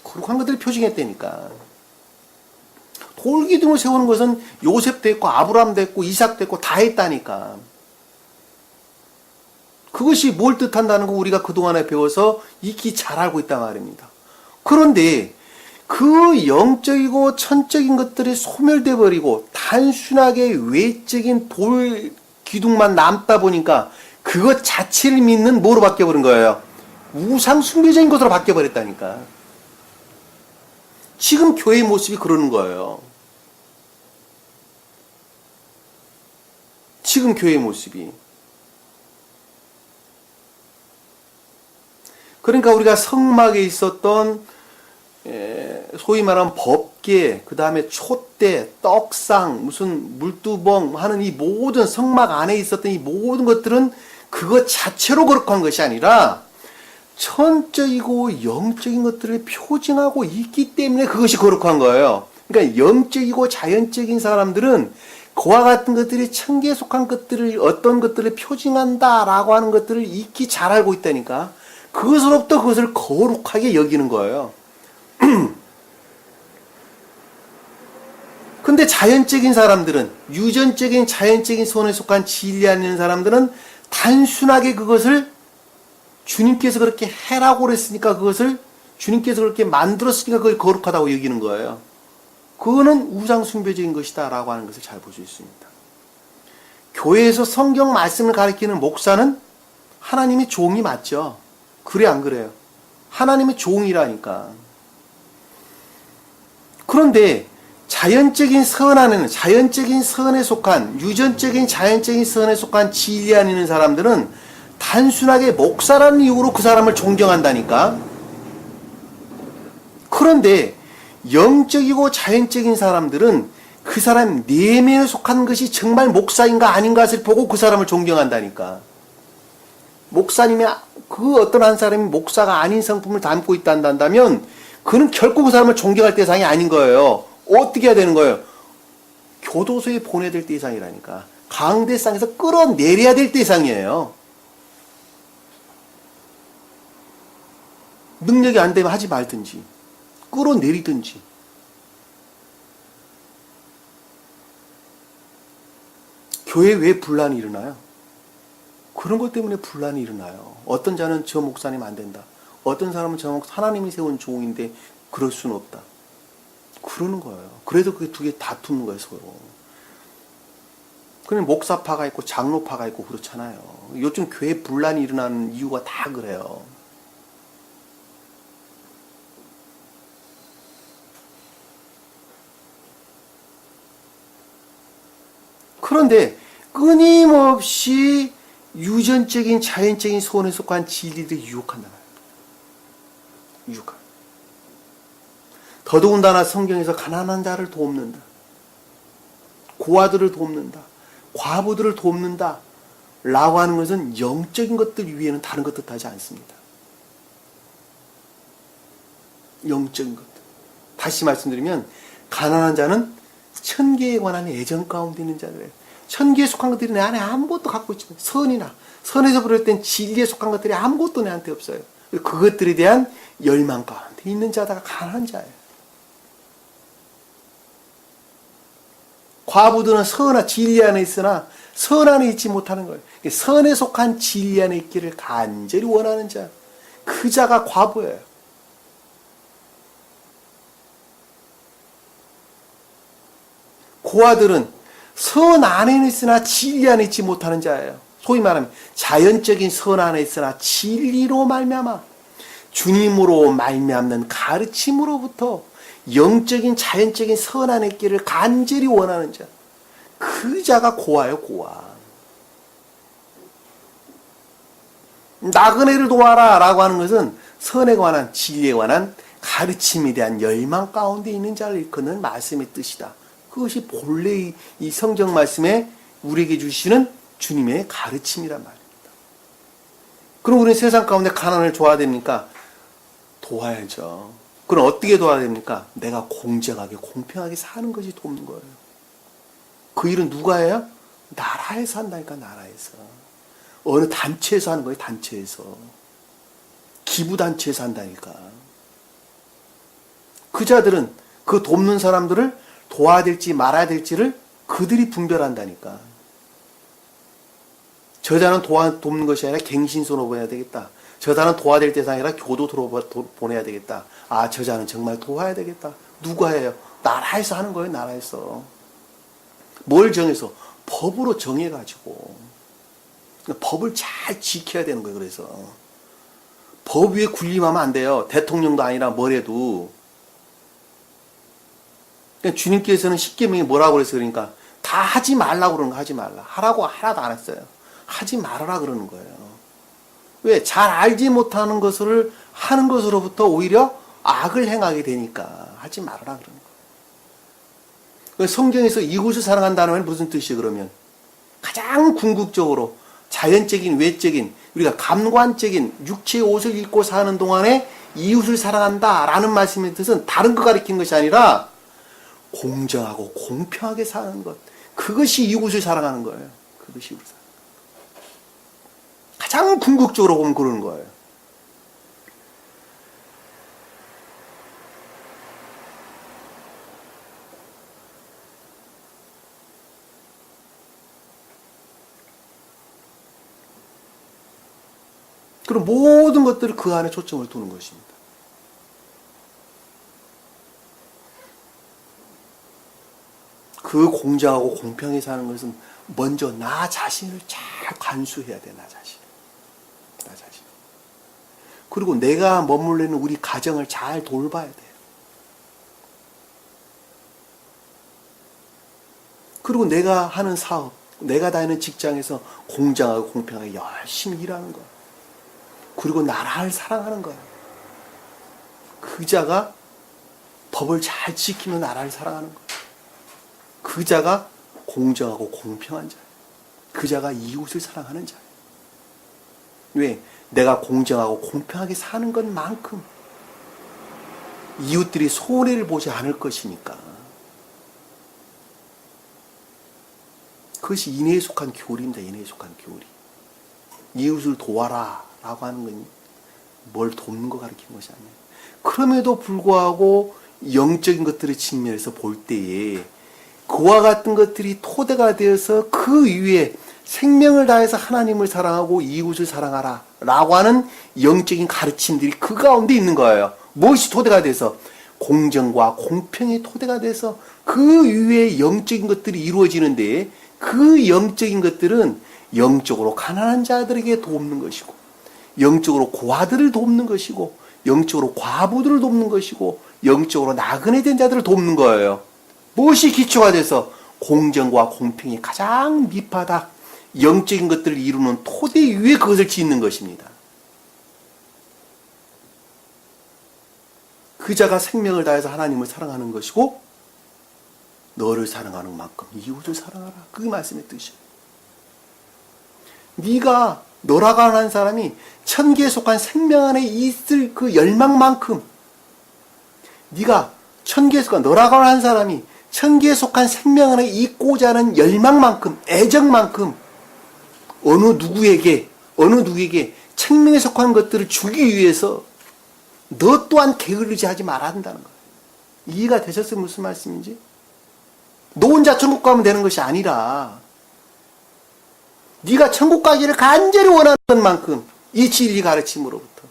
거룩한 것들을 표징했다니까. 돌기둥을 세우는 것은 요셉도 했고 아브라함도 했고 이삭도 했고 다 했다니까. 그것이 뭘 뜻한다는 거 우리가 그동안에 배워서 익히 잘 알고 있단 말입니다. 그런데 그 영적이고 천적인 것들이 소멸돼 버리고 단순하게 외적인 돌 기둥만 남다 보니까 그것 자체를 믿는 뭐로 바뀌어버린 거예요? 우상 숭배적인 것으로 바뀌어버렸다니까. 지금 교회의 모습이 그러는 거예요. 지금 교회의 모습이. 그러니까 우리가 성막에 있었던 소위 말하는 법계, 그 다음에 촛대, 떡상, 무슨 물두봉 하는 이 모든 성막 안에 있었던 이 모든 것들은 그것 자체로 거룩한 것이 아니라 천적이고 영적인 것들을 표징하고 있기 때문에 그것이 거룩한 거예요. 그러니까 영적이고 자연적인 사람들은 그와 같은 것들이 천계에 속한 것들을 어떤 것들을 표징한다라고 하는 것들을 익히 잘 알고 있다니까. 그것으로부터 그것을 거룩하게 여기는 거예요. 근데 자연적인 사람들은, 유전적인 자연적인 선에 속한 진리 아닌 사람들은 단순하게 그것을 주님께서 그렇게 해라고 그랬으니까 그것을 주님께서 그렇게 만들었으니까 그걸 거룩하다고 여기는 거예요. 그거는 우상숭배적인 것이다 라고 하는 것을 잘 볼 수 있습니다. 교회에서 성경 말씀을 가르치는 목사는 하나님의 종이 맞죠. 그래 안 그래요? 하나님의 종이라니까. 그런데 자연적인 선 안에는 자연적인 선에 속한 유전적인 자연적인 선에 속한 진리 안에 있는 사람들은 단순하게 목사라는 이유로 그 사람을 존경한다니까. 그런데 영적이고 자연적인 사람들은 그 사람 내면에 속한 것이 정말 목사인가 아닌가를 보고 그 사람을 존경한다니까. 목사님이 그 어떤 한 사람이 목사가 아닌 성품을 담고 있다 한다면 그는 결코 그 사람을 존경할 대상이 아닌 거예요. 어떻게 해야 되는 거예요? 교도소에 보내야 될 대상이라니까. 강대상에서 끌어내려야 될 대상이에요. 능력이 안 되면 하지 말든지 끌어내리든지. 교회에 왜 분란이 일어나요? 그런 것 때문에 분란이 일어나요. 어떤 자는 저 목사님 안 된다. 어떤 사람은 저 하나님이 세운 종인데 그럴 수는 없다. 그러는 거예요. 그래도 그게 두 개 다투는 거예요, 서로. 그냥 목사파가 있고 장로파가 있고 그렇잖아요. 요즘 교회 분란이 일어나는 이유가 다 그래요. 그런데 끊임없이 유전적인 자연적인 소원에 속한 진리들이 유혹한다. 유혹한. 더더군다나 성경에서 가난한 자를 돕는다. 고아들을 돕는다. 과부들을 돕는다. 라고 하는 것은 영적인 것들 위에는 다른 것 뜻하지 않습니다. 영적인 것들. 다시 말씀드리면 가난한 자는 천계에 관한 애정 가운데 있는 자들이에요. 천계에 속한 것들이 내 안에 아무것도 갖고 있지 못해. 선이나 선에서 부를 땐 진리에 속한 것들이 아무것도 내한테 없어요. 그것들에 대한 열망 가운데 있는 자다가 가난한 자예요. 과부들은 선한 진리 안에 있으나 선 안에 있지 못하는 거예요. 선에 속한 진리 안에 있기를 간절히 원하는 자. 그 자가 과부예요. 고아들은 선 안에는 있으나 진리 안에 있지 못하는 자예요. 소위 말하면 자연적인 선 안에 있으나 진리로 말미암아 주님으로 말미암는 가르침으로부터 영적인 자연적인 선 안에 있기를 간절히 원하는 자. 그 자가 고아요, 고아. 나그네를 도와라 라고 하는 것은 선에 관한 진리에 관한 가르침에 대한 열망 가운데 있는 자를 일컫는 말씀의 뜻이다. 그것이 본래 이 성경 말씀에 우리에게 주시는 주님의 가르침이란 말입니다. 그럼 우리는 세상 가운데 가난을 도와야 됩니까? 도와야죠. 그럼 어떻게 도와야 됩니까? 내가 공정하게 공평하게 사는 것이 돕는 거예요. 그 일은 누가 해요? 나라에서 한다니까. 나라에서. 어느 단체에서 하는 거예요. 단체에서. 기부단체에서 한다니까. 그 자들은 그 돕는 사람들을 도와야 될지 말아야 될지를 그들이 분별한다니까. 저자는 돕는 것이 아니라 갱신소로 보내야 되겠다. 저자는 도와야 될 대상이 아니라 교도소로 보내야 되겠다. 아, 저자는 정말 도와야 되겠다. 누가 해요? 나라에서 하는 거예요. 나라에서. 뭘 정해서? 법으로 정해가지고. 법을 잘 지켜야 되는 거예요. 그래서 법 위에 군림하면 안 돼요. 대통령도 아니라 뭐래도. 그러니까 주님께서는 십계명이 뭐라고 그랬어요? 그러니까 다 하지 말라고 그러는 거. 하지 말라. 하라고 하나도 안 했어요. 하지 말아라 그러는 거예요. 왜? 잘 알지 못하는 것을 하는 것으로부터 오히려 악을 행하게 되니까 하지 말아라 그러는 거예요. 성경에서 이웃을 사랑한다는 건 무슨 뜻이에요? 그러면 가장 궁극적으로 자연적인, 외적인, 우리가 감관적인 육체의 옷을 입고 사는 동안에 이웃을 사랑한다라는 말씀의 뜻은 다른 거 가리키는 것이 아니라 공정하고 공평하게 사는 것. 그것이 이웃을 사랑하는 거예요. 그것이 이웃을 사랑하는 거예요. 가장 궁극적으로 보면 그러는 거예요. 그럼 모든 것들을 그 안에 초점을 두는 것입니다. 그 공정하고 공평히 사는 것은 먼저 나 자신을 잘 관수해야 돼. 나 자신. 나 자신. 그리고 내가 머물러 있는 우리 가정을 잘 돌봐야 돼요. 그리고 내가 하는 사업, 내가 다니는 직장에서 공정하고 공평하게 열심히 일하는 거. 그리고 나라를 사랑하는 거예요. 그 자가 법을 잘 지키며 나라를 사랑하는 거예요. 그 자가 공정하고 공평한 자예요. 그 자가 이웃을 사랑하는 자예요. 왜? 내가 공정하고 공평하게 사는 것만큼 이웃들이 손해를 보지 않을 것이니까. 그것이 인애에 속한 교리입니다. 인애에 속한 교리. 이웃을 도와라 라고 하는 건 뭘 돕는 거 가르치는 것이 아니에요. 그럼에도 불구하고 영적인 것들의 측면에서 볼 때에 그와 같은 것들이 토대가 되어서 그 위에 생명을 다해서 하나님을 사랑하고 이웃을 사랑하라 라고 하는 영적인 가르침들이 그 가운데 있는 거예요. 무엇이 토대가 돼서? 공정과 공평의 토대가 돼서 그 위에 영적인 것들이 이루어지는데 그 영적인 것들은 영적으로 가난한 자들에게 돕는 것이고 영적으로 고아들을 돕는 것이고 영적으로 과부들을 돕는 것이고 영적으로 나그네 된 자들을 돕는 거예요. 무엇이 기초가 돼서? 공정과 공평이 가장 밑바닥 영적인 것들을 이루는 토대 위에 그것을 짓는 것입니다. 그 자가 생명을 다해서 하나님을 사랑하는 것이고 너를 사랑하는 만큼 이웃을 사랑하라. 그게 말씀의 뜻이에요. 네가 너라고 하는 사람이 천계에 속한 생명 안에 있을 그 열망만큼 네가 천계에 속한 너라고 하는 사람이 천계에 속한 생명 안에 있고자 하는 열망만큼 애정만큼 어느 누구에게 생명에 속한 것들을 주기 위해서 너 또한 게으르지 하지 말아야 한다는 거예요. 이해가 되셨어요? 무슨 말씀인지? 너 혼자 천국 가면 되는 것이 아니라 네가 천국 가기를 간절히 원하는 것만큼 이 진리 가르침으로부터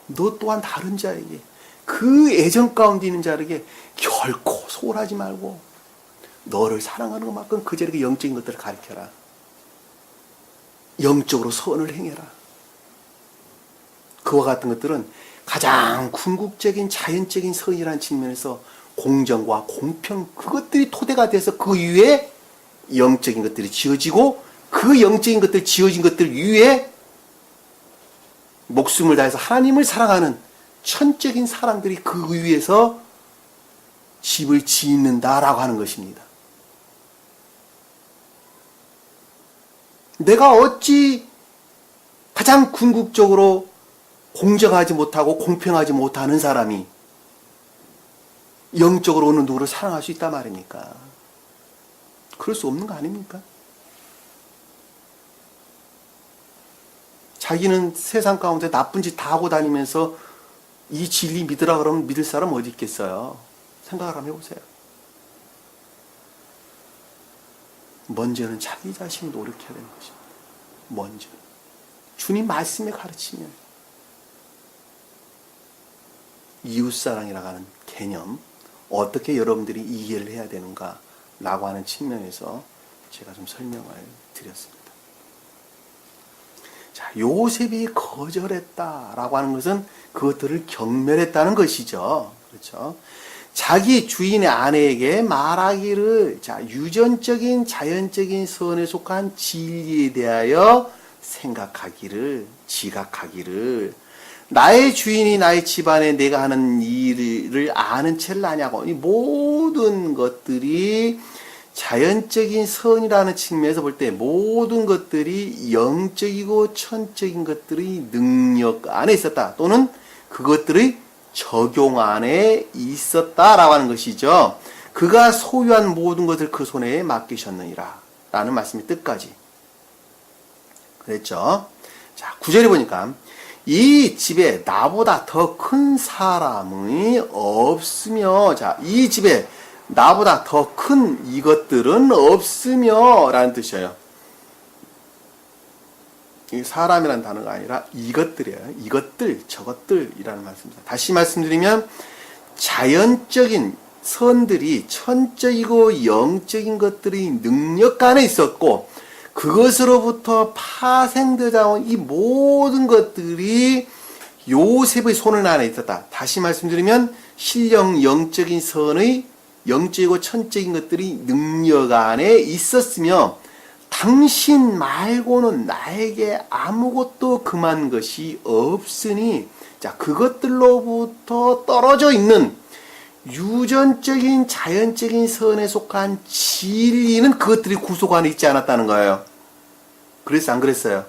너 또한 다른 자에게 그 애정 가운데 있는 자에게 결코 소홀하지 말고 너를 사랑하는 것만큼 그 자에게 영적인 것들을 가르쳐라. 영적으로 선을 행해라. 그와 같은 것들은 가장 궁극적인 자연적인 선이라는 측면에서 공정과 공평 그것들이 토대가 돼서 그 위에 영적인 것들이 지어지고 그 영적인 것들 지어진 것들 위에 목숨을 다해서 하나님을 사랑하는 천적인 사람들이 그 위에서 집을 짓는다라고 하는 것입니다. 내가 어찌 가장 궁극적으로 공정하지 못하고 공평하지 못하는 사람이 영적으로 어느 누구를 사랑할 수 있단 말입니까? 그럴 수 없는 거 아닙니까? 자기는 세상 가운데 나쁜 짓 다 하고 다니면서 이 진리 믿으라 그러면 믿을 사람 어디 있겠어요? 생각을 한번 해보세요. 먼저는 자기 자신이 노력해야 되는 것입니다. 먼저. 주님 말씀에 가르치면 이웃사랑이라고 하는 개념, 어떻게 여러분들이 이해를 해야 되는가 라고 하는 측면에서 제가 좀 설명을 드렸습니다. 자, 요셉이 거절했다라고 하는 것은 그것들을 경멸했다는 것이죠. 그렇죠? 자기 주인의 아내에게 말하기를, 자, 유전적인 자연적인 선에 속한 진리에 대하여 생각하기를, 지각하기를, 나의 주인이 나의 집안에 내가 하는 일을 아는 채를 아냐고. 이 모든 것들이 자연적인 선이라는 측면에서 볼 때 모든 것들이 영적이고 천적인 것들이 능력 안에 있었다. 또는 그것들의 적용 안에 있었다라고 하는 것이죠. 그가 소유한 모든 것을 그 손에 맡기셨느니라 라는 말씀의 뜻까지 그랬죠. 자, 9절에 보니까 이 집에 나보다 더 큰 사람이 없으며, 자, 이 집에 나보다 더 큰 이것들은 없으며 라는 뜻이에요. 이 사람이라는 단어가 아니라 이것들이에요. 이것들, 저것들이라는 말씀입니다. 다시 말씀드리면 자연적인 선들이 천적이고 영적인 것들이 능력 안에 있었고 그것으로부터 파생되자 온 이 모든 것들이 요셉의 손을 안에 있었다. 다시 말씀드리면 신령 영적인 선의 영적이고 천적인 것들이 능력 안에 있었으며 당신 말고는 나에게 아무것도 금한 것이 없으니, 자, 그것들로부터 떨어져 있는 유전적인 자연적인 선에 속한 진리는 그것들이 구속 안에 있지 않았다는 거예요. 그래서 안 그랬어요?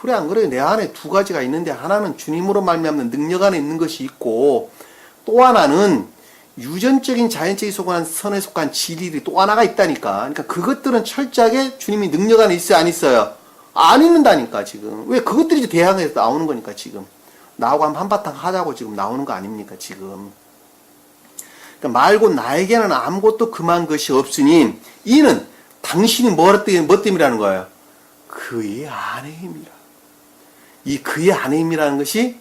그래 안 그래요? 내 안에 두 가지가 있는데 하나는 주님으로 말미암는 능력 안에 있는 것이 있고 또 하나는 유전적인 자연적인 속한 선에 속한 진리들이 또 하나가 있다니까. 그러니까 그것들은 철저하게 주님이 능력 안에 있어요, 안 있어요? 안 있는다니까 지금. 왜 그것들이 이제 대항해서 나오는 거니까 지금. 나하고 한바탕 하자고 지금 나오는 거 아닙니까 지금. 그러니까 말고 나에게는 아무것도 금한 것이 없으니 이는 당신이 뭐 때문이라는 거예요? 그의 아내임이라. 이 그의 아내임이라는 것이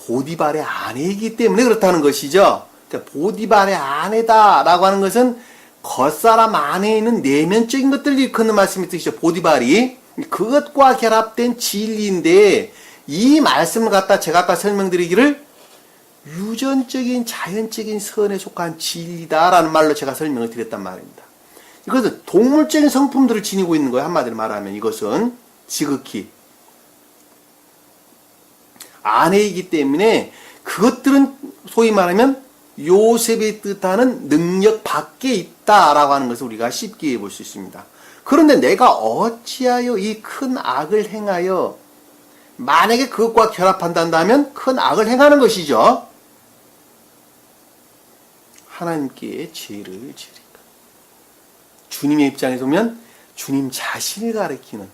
보디발의 아내이기 때문에 그렇다는 것이죠. 그러니까 보디발의 아내다라고 하는 것은 겉사람 안에 있는 내면적인 것들을 일컫는 말씀이 뜻이죠. 보디발이 그것과 결합된 진리인데 이 말씀을 갖다 제가 아까 설명드리기를 유전적인 자연적인 선에 속한 진리다라는 말로 제가 설명을 드렸단 말입니다. 이것은 동물적인 성품들을 지니고 있는 거예요. 한마디로 말하면 이것은 지극히 아내이기 때문에 그것들은 소위 말하면 요셉이 뜻하는 능력 밖에 있다라고 하는 것을 우리가 쉽게 볼 수 있습니다. 그런데 내가 어찌하여 이 큰 악을 행하여 만약에 그것과 결합한다면 큰 악을 행하는 것이죠. 하나님께 죄를 지으리까. 주님의 입장에서 보면 주님 자신을 가리키는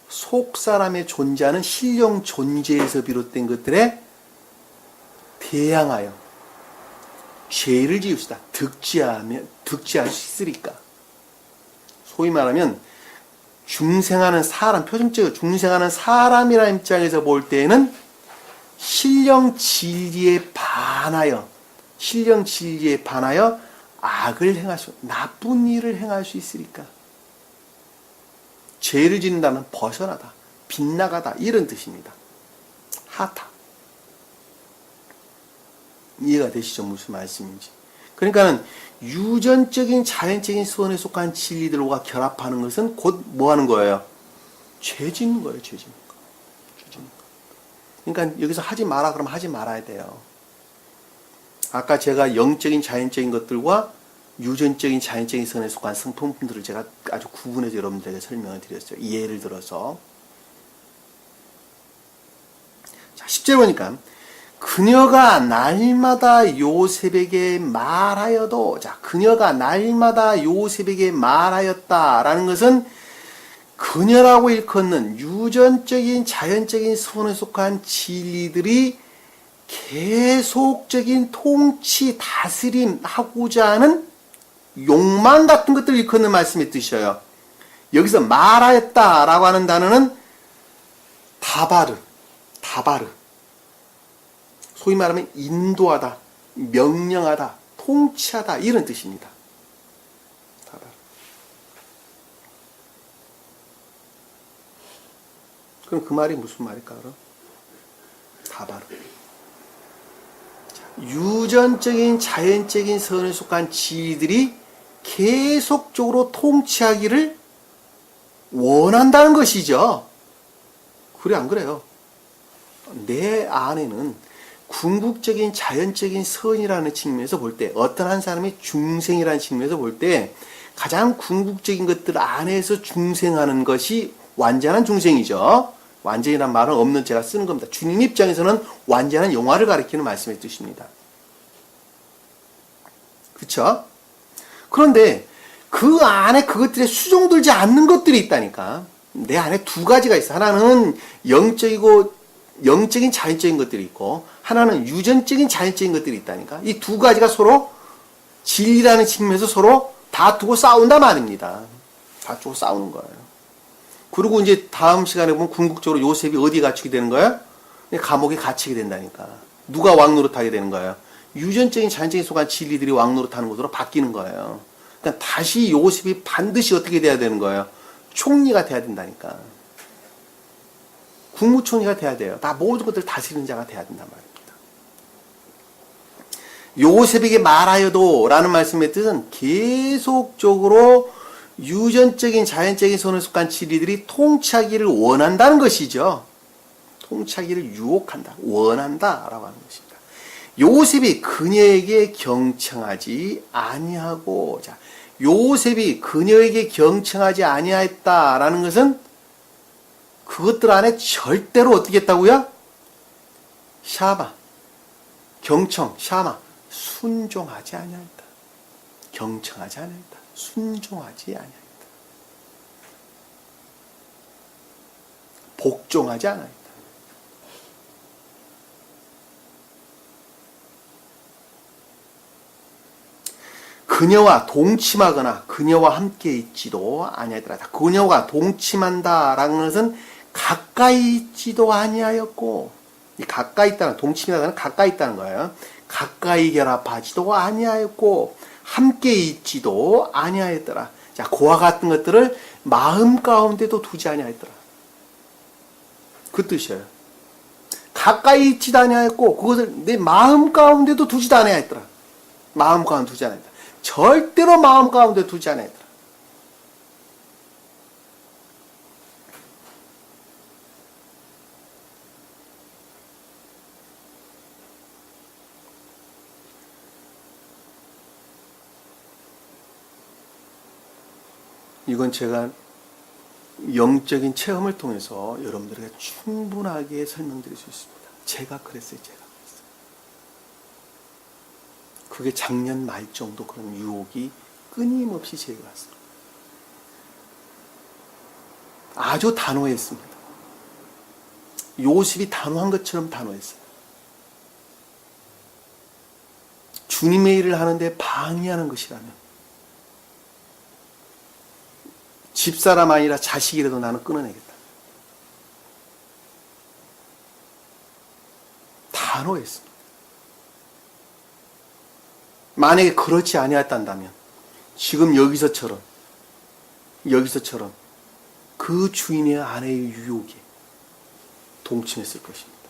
속사람의 존재하는 신령 존재에서 비롯된 것들에 대항하여 죄를 지읍시다. 득지할 수 있으리까. 소위 말하면 중생하는 사람, 표준적으로 중생하는 사람이라는 입장에서 볼 때에는 신령 진리에 반하여 악을 행할 수, 나쁜 일을 행할 수 있으리까. 죄를 짓는다면 벗어나다, 빗나가다 이런 뜻입니다. 하타. 이해가 되시죠? 무슨 말씀인지. 그러니까는 유전적인 자연적인 선에 속한 진리들과 결합하는 것은 곧 뭐 하는 거예요? 죄 짓는 거예요. 죄 짓는 거. 그러니까 여기서 하지 마라 그러면 하지 말아야 돼요. 아까 제가 영적인 자연적인 것들과 유전적인 자연적인 선에 속한 성품들을 제가 아주 구분해서 여러분들에게 설명을 드렸어요. 예를 들어서 자, 10절 보니까 그녀가 날마다 요셉에게 말하여도, 자, 그녀가 날마다 요셉에게 말하였다라는 것은 그녀라고 일컫는 유전적인 자연적인 선에 속한 진리들이 계속적인 통치, 다스림 하고자 하는 욕망 같은 것들을 일컫는 말씀의 뜻이에요. 여기서 말하였다라고 하는 단어는 다바르. 소위 말하면 인도하다, 명령하다, 통치하다 이런 뜻입니다. 다바르. 그럼 그 말이 무슨 말일까? 그럼? 다바르. 유전적인 자연적인 선에 속한 지위들이 계속적으로 통치하기를 원한다는 것이죠. 그래 안 그래요? 내 안에는 궁극적인 자연적인 선이라는 측면에서 볼 때, 어떤 한 사람이 중생이라는 측면에서 볼 때 가장 궁극적인 것들 안에서 중생하는 것이 완전한 중생이죠. 완전이란 말은 없는 제가 쓰는 겁니다. 주님 입장에서는 완전한 영화를 가리키는 말씀의 뜻입니다. 그렇죠? 그런데 그 안에 그것들에 수종들지 않는 것들이 있다니까. 내 안에 두 가지가 있어. 하나는 영적인 자연적인 것들이 있고, 하나는 유전적인 자연적인 것들이 있다니까. 이 두 가지가 서로 진리라는 측면에서 서로 다투고 싸운단 말입니다. 다투고 싸우는 거예요. 그리고 이제 다음 시간에 보면 궁극적으로 요셉이 어디에 갇히게 되는 거예요? 감옥에 갇히게 된다니까. 누가 왕노릇하게 되는 거예요? 유전적인 자연적인 속한 진리들이 왕노릇하는 것으로 바뀌는 거예요. 그러니까 다시 요셉이 반드시 어떻게 돼야 되는 거예요? 총리가 돼야 된다니까. 국무총리가 돼야 돼요. 다 모든 것들을 다스리는 자가 돼야 된단 말입니다. 요셉에게 말하여도 라는 말씀의 뜻은 계속적으로 유전적인 자연적인 선에 속한 진리들이 통치하기를 원한다는 것이죠. 통치하기를 유혹한다, 원한다 라고 하는 것입니다. 요셉이 그녀에게 경청하지 아니하고, 자, 요셉이 그녀에게 경청하지 아니하였다라는 것은 그것들 안에 절대로 어떻게 했다고요? 샤마, 경청, 샤마, 순종하지 아니하였다. 경청하지 아니하였다. 순종하지 아니하였다. 복종하지 않았다. 그녀와 동침하거나 그녀와 함께 있지도 아니하더라. 그녀가 동침한다라는 것은 가까이 있지도 아니하였고, 가까이 있다는, 동침이라는 가까이 있다는 거예요. 가까이 결합하지도 아니하였고 함께 있지도 아니하였더라. 자, 그와 같은 것들을 마음 가운데도 두지 아니하였더라. 그 뜻이에요. 가까이 있지도 아니하였고 그것을 내 마음 가운데도 두지도 아니하였더라. 마음 가운데 두지 아니하였더라. 절대로 마음 가운데 두지 아니하였더라. 이건 제가 영적인 체험을 통해서 여러분들에게 충분하게 설명드릴 수 있습니다. 제가 그랬어요. 그게 작년 말 정도 그런 유혹이 끊임없이 제게 왔습니다. 아주 단호했습니다. 요셉이 단호한 것처럼 단호했어요. 주님의 일을 하는데 방해하는 것이라면 집사람 아니라 자식이라도 나는 끊어내겠다. 단호했습니다. 만약에 그렇지 아니었단다면 지금 여기서처럼 그 주인의 아내의 유혹에 동침했을 것입니다.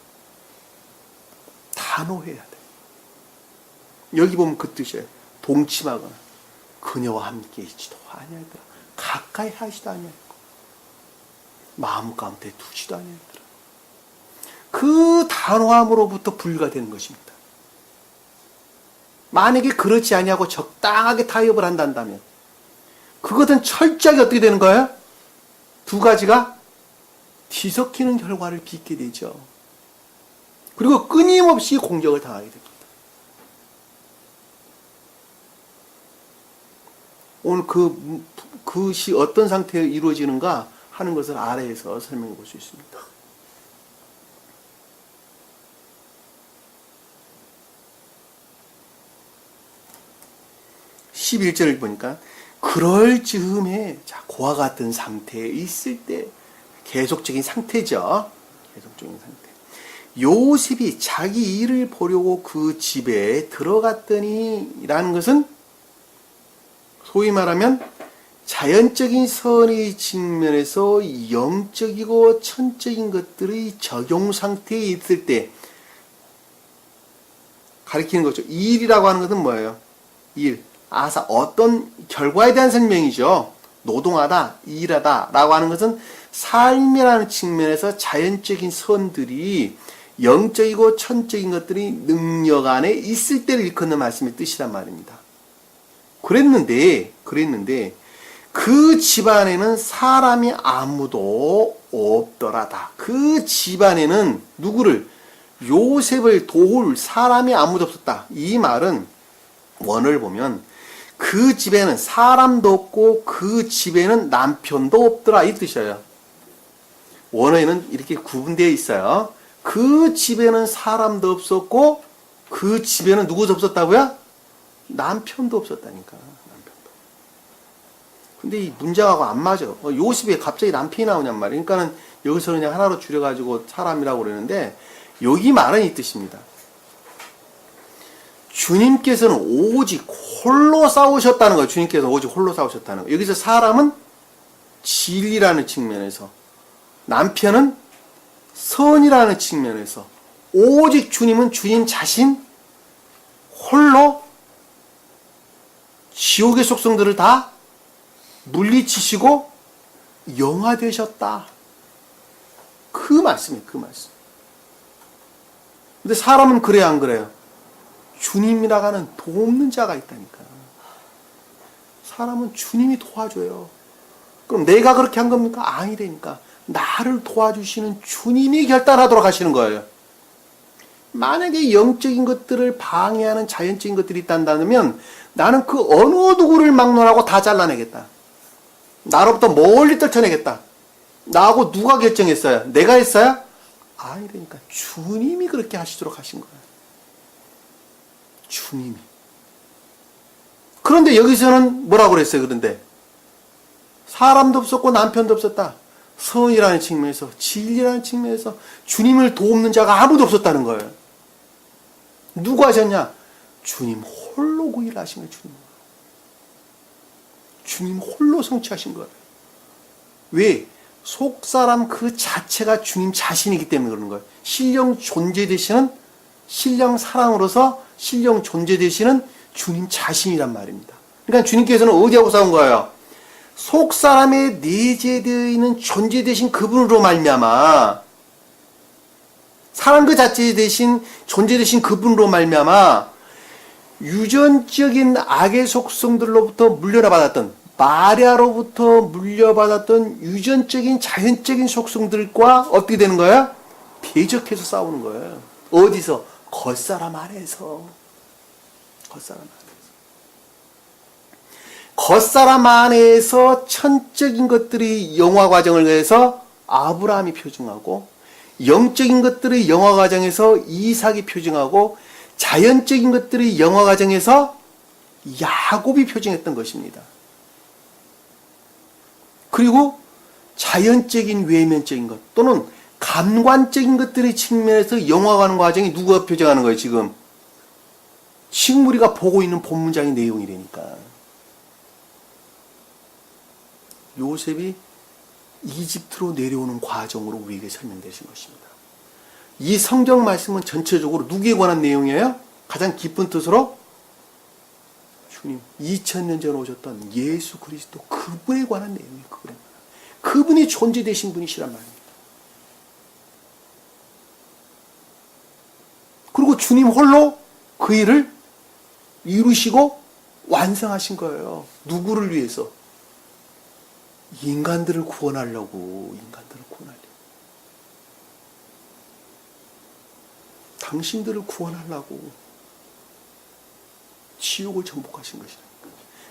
단호해야 돼. 여기 보면 그 뜻이에요. 동침하거나 그녀와 함께 있지도 아니하더라. 가까이 하지도 아니하였고 마음 가운데 두지도 아니하였더라. 그 단호함으로부터 분리가 되는 것입니다. 만약에 그렇지 아니하고 적당하게 타협을 한다면 그것은 철저하게 어떻게 되는 거예요? 두 가지가 뒤섞이는 결과를 빚게 되죠. 그리고 끊임없이 공격을 당하게 됩니다. 오늘 그것이 어떤 상태에 이루어지는가 하는 것을 아래에서 설명해 볼 수 있습니다. 11절을 보니까 그럴 즈음에 그와 같은 상태에 있을 때 계속적인 상태죠. 계속적인 상태. 요셉이 자기 일을 보려고 그 집에 들어갔더니 라는 것은 소위 말하면 자연적인 선의 측면에서 영적이고 천적인 것들의 적용 상태에 있을 때 가리키는 거죠. 일이라고 하는 것은 뭐예요? 일. 아사, 어떤 결과에 대한 설명이죠. 노동하다, 일하다 라고 하는 것은 삶이라는 측면에서 자연적인 선들이 영적이고 천적인 것들이 능력 안에 있을 때를 일컫는 말씀의 뜻이란 말입니다. 그랬는데 그 집안에는 사람이 아무도 없더라다. 그 집안에는 누구를? 요셉을 도울 사람이 아무도 없었다. 이 말은 원어를 보면 그 집에는 사람도 없고 그 집에는 남편도 없더라 이 뜻이에요. 원어에는 이렇게 구분되어 있어요. 그 집에는 사람도 없었고 그 집에는 누구도 없었다고요? 남편도 없었다니까. 남편도. 근데 이 문장하고 안 맞아. 요셉에 갑자기 남편이 나오냔 말이에요. 그러니까는 여기서는 그냥 하나로 줄여가지고 사람이라고 그러는데 여기 말은 이 뜻입니다. 주님께서는 오직 홀로 싸우셨다는 거예요. 주님께서 오직 홀로 싸우셨다는 거예요. 여기서 사람은 진리라는 측면에서, 남편은 선이라는 측면에서, 오직 주님은 주님 자신 홀로 지옥의 속성들을 다 물리치시고 영화되셨다. 그 말씀이에요. 그 말씀. 근데 사람은 그래야 안 그래요? 주님이라고 하는 돕는 자가 있다니까. 사람은 주님이 도와줘요. 그럼 내가 그렇게 한 겁니까? 아니라니까. 나를 도와주시는 주님이 결단하도록 하시는 거예요. 만약에 영적인 것들을 방해하는 자연적인 것들이 있다면 나는 그 어느 누구를 막론하고 다 잘라내겠다. 나로부터 멀리 떨쳐내겠다. 나하고 누가 결정했어요? 내가 했어요? 아니라니까. 주님이 그렇게 하시도록 하신 거예요. 주님이. 그런데 여기서는 뭐라고 그랬어요? 그런데 사람도 없었고 남편도 없었다. 선이라는 측면에서, 진리라는 측면에서 주님을 돕는 자가 아무도 없었다는 거예요. 누가 하셨냐? 주님 홀로 그 일을 하신 거예요. 주님 홀로 성취하신 거예요. 왜? 속사람 그 자체가 주님 자신이기 때문에 그러는 거예요. 신령 존재 되시는, 신령 사랑으로서 신령 존재 되시는 주님 자신이란 말입니다. 그러니까 주님께서는 어디하고 싸운 거예요? 속사람에 내재되어 있는 존재 되신 그분으로 말미암아, 사람 그 자체 되신 존재 되신 그분으로 말미암아 유전적인 악의 속성들로부터 물려받았던, 마리아로부터 물려받았던 유전적인 자연적인 속성들과 어떻게 되는 거예요? 대적해서 싸우는 거예요. 어디서? 겉사람 안에서. 겉사람 안에서. 겉사람 안에서 천적인 것들이 영화 과정을 해서 아브라함이 표징하고, 영적인 것들의 영화 과정에서 이삭이 표징하고, 자연적인 것들의 영화 과정에서 야곱이 표징했던 것입니다. 그리고 자연적인 외면적인 것 또는 감관적인 것들의 측면에서 영화하는 과정이 누가 표정하는 거예요? 지금 우리가 보고 있는 본문장의 내용이라니까. 요셉이 이집트로 내려오는 과정으로 우리에게 설명되신 것입니다. 이 성경 말씀은 전체적으로 누구에 관한 내용이에요? 가장 깊은 뜻으로 주님 2000년 전 오셨던 예수 그리스도 그분에 관한 내용이에요. 그분이 존재되신 분이시란 말입니다. 그리고 주님 홀로 그 일을 이루시고 완성하신 거예요. 누구를 위해서? 인간들을 구원하려고. 당신들을 구원하려고 지옥을 정복하신 것이다.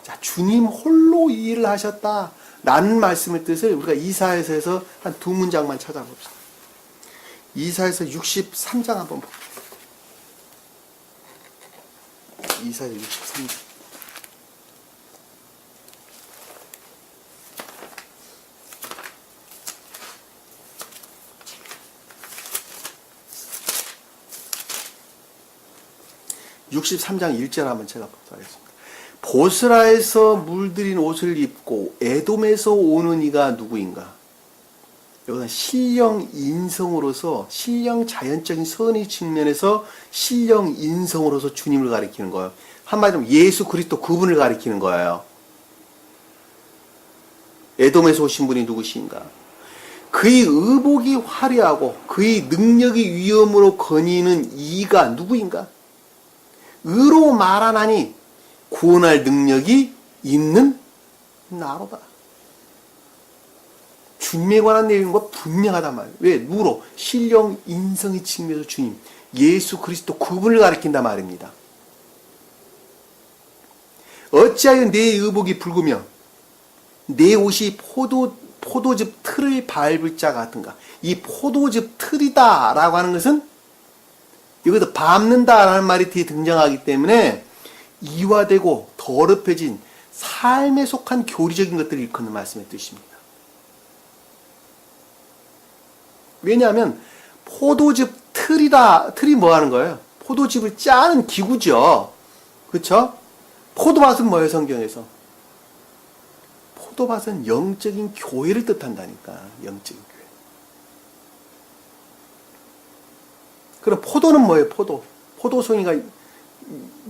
자, 주님 홀로 이 일을 하셨다 라는 말씀의 뜻을 우리가 이사야서에서 한 두 문장만 찾아봅시다. 이사야서 63장 한번 볼게요. 이사야 63장. (63장) 1절 한번 제가 보도록 하겠습니다. 보스라에서 물들인 옷을 입고 에돔에서 오는 이가 누구인가? 여기서 신령 인성으로서 신령 자연적인 선의 측면에서 신령 인성으로서 주님을 가리키는 거예요. 한마디로 예수 그리스도 그분을 가리키는 거예요. 에돔에서 오신 분이 누구신가? 그의 의복이 화려하고 그의 능력이 위엄으로 거니는 이가 누구인가? 의로 말하나니 구원할 능력이 있는 나로다. 주님에 관한 내용과 분명하단 말이에요. 왜? 누구로? 신령 인성의 측면에서 주님, 예수 그리스도 그분을 가리킨단 말입니다. 어찌하여 내 의복이 붉으며 내 옷이 포도즙 틀을 밟을 자 같은가? 이 포도즙 틀이다 라고 하는 것은 여기서 밟는다 라는 말이 뒤에 등장하기 때문에 이화되고 더럽혀진 삶에 속한 교리적인 것들을 일컫는 말씀의 뜻입니다. 왜냐하면 포도즙 틀이 뭐 하는 거예요? 포도즙을 짜는 기구죠. 그렇죠? 포도밭은 뭐예요, 성경에서? 포도밭은 영적인 교회를 뜻한다니까. 영적인 교회. 그럼 포도는 뭐예요? 포도송이가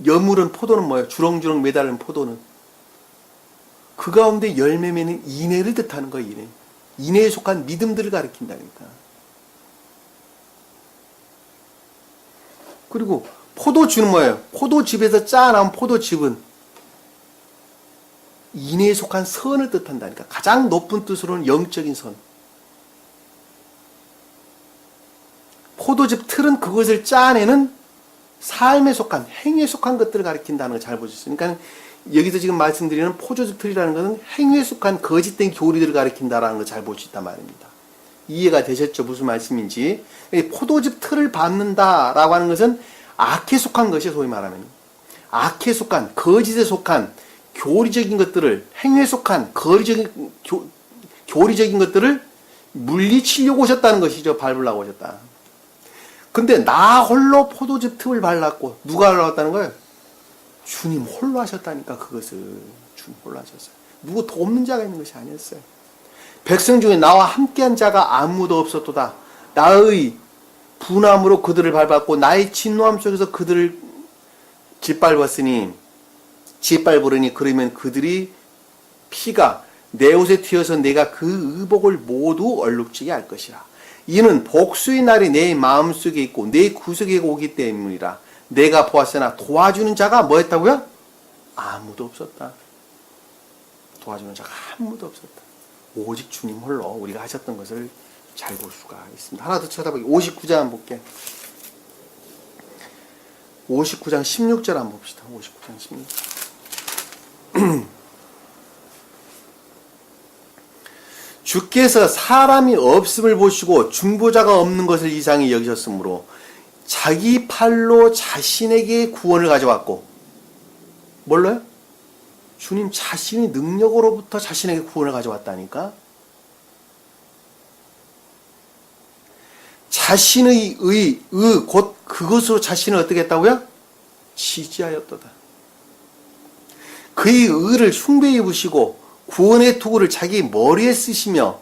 여물은 포도는 뭐예요? 주렁주렁 매달린 포도는 그 가운데 열매 맺는 인애를 뜻하는 거예요. 인애에 속한 믿음들을 가리킨다니까. 그리고 포도주는 뭐예요? 포도즙에서 짜나온 포도즙은 인애에 속한 선을 뜻한다니까. 가장 높은 뜻으로는 영적인 선. 포도즙 틀은 그것을 짜내는 삶에 속한, 행위에 속한 것들을 가리킨다는 걸 잘 보셨어요. 그러니까 여기서 지금 말씀드리는 포도즙 틀이라는 것은 행위에 속한 거짓된 교리들을 가리킨다는 걸 잘 볼 수 있단 말입니다. 이해가 되셨죠? 무슨 말씀인지. 포도즙 틀을 밟는다라고 하는 것은 악에 속한 것이 소위 말하면 악에 속한, 거짓에 속한 교리적인 것들을, 행위에 속한 교리적인 것들을 물리치려고 오셨다는 것이죠. 밟으려고 오셨다. 근데 나 홀로 포도즙 틈을 발랐고 누가 올라왔다는 거예요? 주님 홀로 하셨다니까. 그것을 주님 홀로 하셨어요. 누구 돕는 자가 있는 것이 아니었어요. 백성 중에 나와 함께한 자가 아무도 없었도다. 나의 분함으로 그들을 밟았고 나의 진노함 속에서 그들을 짓밟으니 그러면 그들이 피가 내 옷에 튀어서 내가 그 의복을 모두 얼룩지게 할 것이라. 이는 복수의 날이 내 마음속에 있고 내 구석에 오기 때문이라. 내가 보았으나 도와주는 자가 뭐였다고요? 아무도 없었다. 도와주는 자가 아무도 없었다. 오직 주님 홀로 우리가 하셨던 것을 잘 볼 수가 있습니다. 하나 더 쳐다보기. 59장 한번 볼게. 59장 16절 한번 봅시다. 59장 16절. 주께서 사람이 없음을 보시고 중보자가 없는 것을 이상히 여기셨으므로 자기 팔로 자신에게 구원을 가져왔고, 뭘로요? 주님 자신의 능력으로부터 자신에게 구원을 가져왔다니까. 자신의 곧 그것으로 자신을 어떻게 했다고요? 지지하였도다. 그의 의를 흉배에 입으시고 구원의 투구를 자기 머리에 쓰시며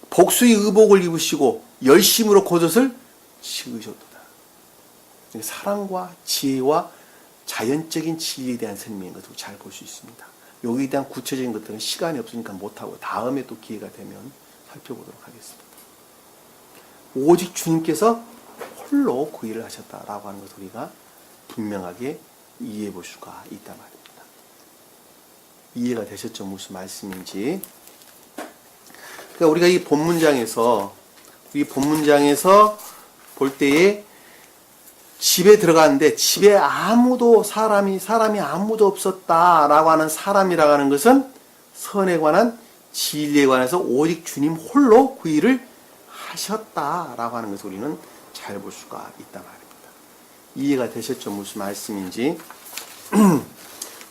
복수의 의복을 입으시고 열심으로 겉옷을 지으셨도다. 사랑과 지혜와 자연적인 진리에 대한 설명인 것을 잘 볼 수 있습니다. 여기에 대한 구체적인 것들은 시간이 없으니까 못하고 다음에 또 기회가 되면 살펴보도록 하겠습니다. 오직 주님께서 홀로 그 일을 하셨다라고 하는 것을 우리가 분명하게 이해해 볼 수가 있단 말입니다. 이해가 되셨죠? 무슨 말씀인지. 그러니까 우리가 이 본문장에서 볼 때에 집에 들어갔는데 집에 사람이 아무도 없었다라고 하는 사람이라고 하는 것은 선에 관한 진리에 관해서 오직 주님 홀로 그 일을 하셨다라고 하는 것을 우리는 잘 볼 수가 있단 말입니다. 이해가 되셨죠? 무슨 말씀인지.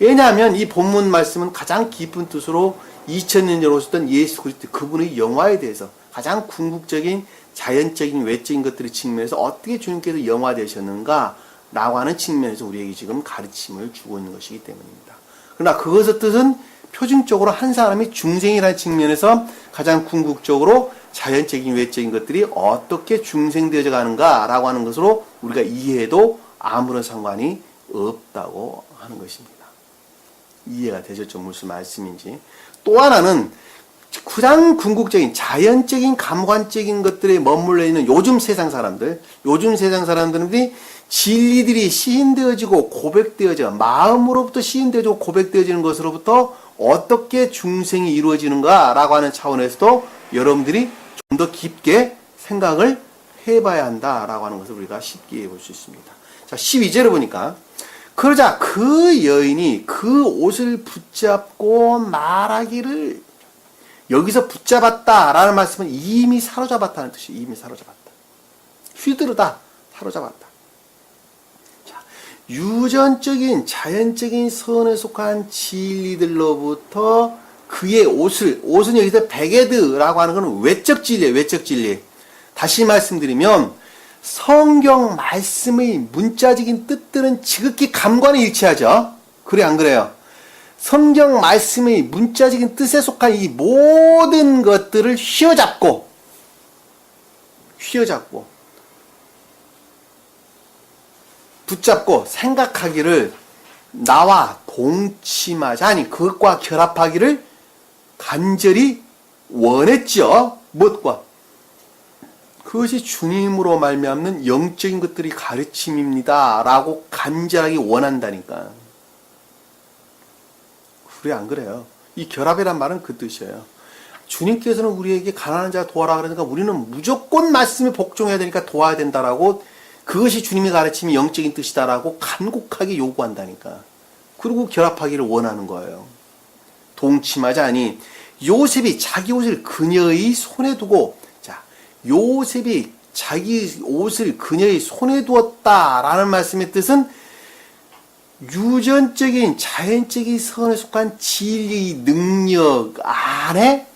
왜냐하면 이 본문 말씀은 가장 깊은 뜻으로 2000년 전에 오셨던 예수 그리스도 그분의 영화에 대해서 가장 궁극적인 자연적인 외적인 것들의 측면에서 어떻게 주님께서 영화되셨는가 라고 하는 측면에서 우리에게 지금 가르침을 주고 있는 것이기 때문입니다. 그러나 그것의 뜻은 표준적으로 한 사람이 중생이라는 측면에서 가장 궁극적으로 자연적인 외적인 것들이 어떻게 중생되어져 가는가 라고 하는 것으로 우리가 이해해도 아무런 상관이 없다고 하는 것입니다. 이해가 되셨죠? 무슨 말씀인지. 또 하나는 가장 궁극적인 자연적인 감관적인 것들에 머물러 있는 요즘 세상 사람들이 진리들이 시인되어지고 고백되어져 마음으로부터 시인되어지고 고백되어지는 것으로부터 어떻게 중생이 이루어지는가라고 하는 차원에서도 여러분들이 좀 더 깊게 생각을 해봐야 한다라고 하는 것을 우리가 쉽게 볼 수 있습니다. 자, 12절을 보니까 그러자 그 여인이 그 옷을 붙잡고 말하기를, 여기서 붙잡았다라는 말씀은 이미 사로잡았다는 뜻이에요. 이미 사로잡았다. 휘두르다, 사로잡았다. 자, 유전적인 자연적인 선에 속한 진리들로부터 그의 옷은 여기서 베게드라고 하는 것은 외적 진리예요. 외적 진리. 다시 말씀드리면 성경 말씀의 문자적인 뜻들은 지극히 감관에 일치하죠. 그래 안 그래요? 성경 말씀의 문자적인 뜻에 속한 이 모든 것들을 휘어잡고 붙잡고 생각하기를 나와 동침하자, 아니 그것과 결합하기를 간절히 원했죠. 무엇과? 그것이 주님으로 말미암는 영적인 것들이 가르침입니다 라고 간절하게 원한다니까. 그래 안 그래요? 이 결합이란 말은 그 뜻이에요. 주님께서는 우리에게 가난한 자 도와라 그러니까 우리는 무조건 말씀에 복종해야 되니까 도와야 된다라고, 그것이 주님의 가르침이 영적인 뜻이다라고 간곡하게 요구한다니까. 그리고 결합하기를 원하는 거예요. 동침하자니 요셉이 자기 옷을 그녀의 손에 두고, 자, 요셉이 자기 옷을 그녀의 손에 두었다라는 말씀의 뜻은 유전적인 자연적인 선에 속한 진리의 능력 안에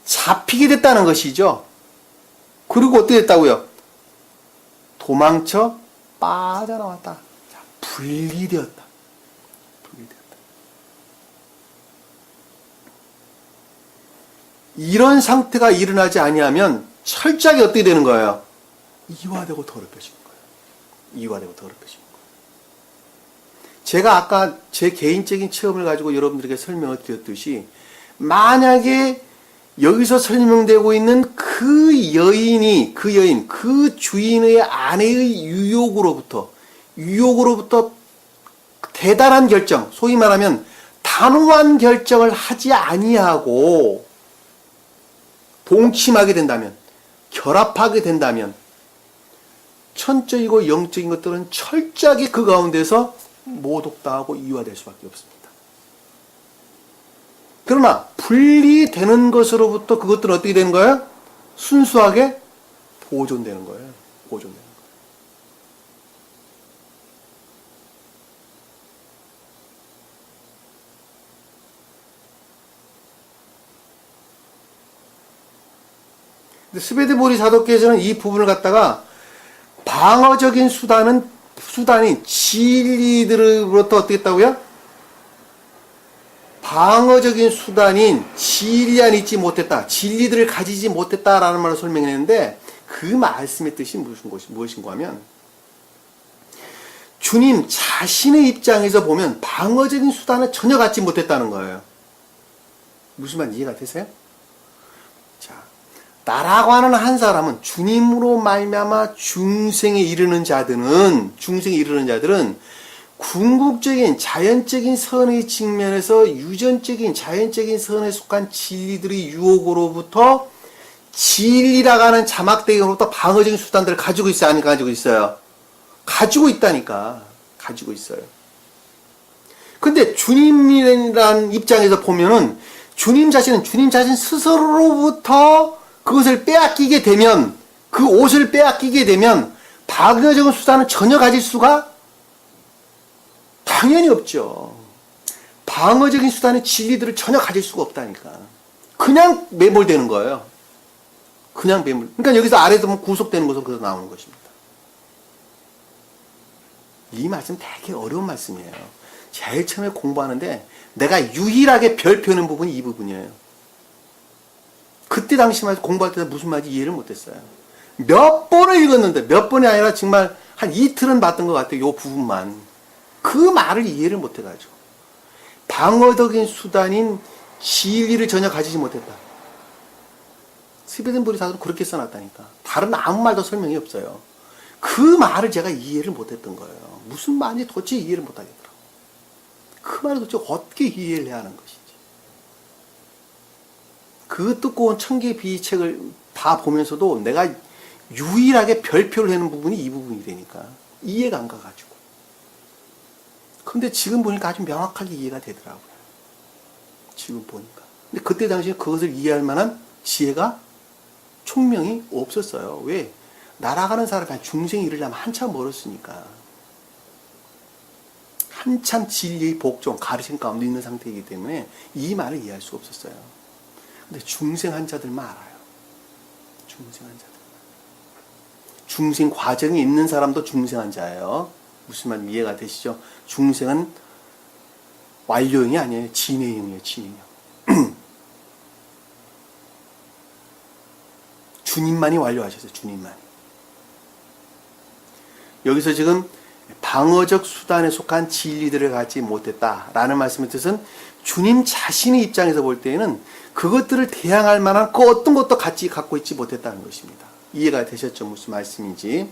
잡히게 됐다는 것이죠. 그리고 어떻게 됐다고요? 도망쳐 빠져나왔다. 자, 분리되었다. 이런 상태가 일어나지 아니하면 철저하게 어떻게 되는 거예요? 이화되고 더럽혀지는 거예요. 이화되고 더럽혀지는 거예요. 제가 아까 제 개인적인 체험을 가지고 여러분들에게 설명을 드렸듯이, 만약에 여기서 설명되고 있는 그 여인, 그 주인의 아내의 유혹으로부터 대단한 결정, 소위 말하면 단호한 결정을 하지 아니하고 동침하게 된다면, 결합하게 된다면, 천적이고 영적인 것들은 철저하게 그 가운데서 모독당하고 이화될 수밖에 없습니다. 그러나 분리되는 것으로부터 그것들은 어떻게 되는 거예요? 순수하게 보존되는 거예요. 보존되는 거예요. 스베드보리 사도께서는 이 부분을 갖다가 방어적인 수단이 진리들로부터 어떻게 했다고요? 방어적인 수단인 진리 안에 있지 못했다. 진리들을 가지지 못했다라는 말을 설명했는데, 그 말씀의 뜻이 무엇인가 하면, 주님 자신의 입장에서 보면 방어적인 수단을 전혀 갖지 못했다는 거예요. 무슨 말인지 이해가 되세요? 자, 나라고 하는 한 사람은 주님으로 말미암아 중생에 이르는 자들은 궁극적인 자연적인 선의 측면에서 유전적인 자연적인 선에 속한 진리들의 유혹으로부터 진리라고 하는 자막대기로부터 방어적인 수단들을 가지고 있어요? 아니 가지고 있어요? 가지고 있다니까. 가지고 있어요. 근데 주님이라는 입장에서 보면은 주님 자신 스스로로부터 그것을 빼앗기게 되면, 그 옷을 빼앗기게 되면 방어적인 수단은 전혀 가질 수가 당연히 없죠. 방어적인 수단의 진리들을 전혀 가질 수가 없다니까. 그냥 매몰되는 거예요. 그냥 매몰. 그러니까 여기서 아래에서 보면 구속되는 것으로 그래서 나오는 것입니다. 이 말씀 되게 어려운 말씀이에요. 제일 처음에 공부하는데 내가 유일하게 별표는 부분이 이 부분이에요. 그때 당시만 공부할 때 무슨 말인지 이해를 못했어요. 몇 번을 읽었는데, 몇 번이 아니라 정말 한 이틀은 봤던 것 같아요. 이 부분만. 그 말을 이해를 못해가지고. 방어적인 수단인 진리를 전혀 가지지 못했다. 스웨덴 보리사도 그렇게 써놨다니까. 다른 아무 말도 설명이 없어요. 그 말을 제가 이해를 못했던 거예요. 무슨 말인지 도대체 이해를 못하겠더라고요. 그 말을 도대체 어떻게 이해를 해야 하는 것인지. 그 두꺼운 천계비의 책을 다 보면서도 내가 유일하게 별표를 하는 부분이 이 부분이 되니까 이해가 안 가가지고. 근데 지금 보니까 아주 명확하게 이해가 되더라고요. 지금 보니까. 근데 그때 당시에 그것을 이해할 만한 지혜가 총명이 없었어요. 왜? 날아가는 사람이 중생이 이르려면 한참 멀었으니까. 한참 진리의 복종, 가르침 가운데 있는 상태이기 때문에 이 말을 이해할 수가 없었어요. 근데 중생 한자들만 알아요. 중생 한자들. 중생 과정이 있는 사람도 중생 한자예요. 무슨 말 이해가 되시죠? 중생은 완료형이 아니에요. 진행형이에요. 진행형. 주님만이 완료하셨어요. 주님만이. 여기서 지금 방어적 수단에 속한 진리들을 갖지 못했다라는 말씀의 뜻은 주님 자신의 입장에서 볼 때에는 그것들을 대항할 만한 그 어떤 것도 같이 갖고 있지 못했다는 것입니다. 이해가 되셨죠? 무슨 말씀인지.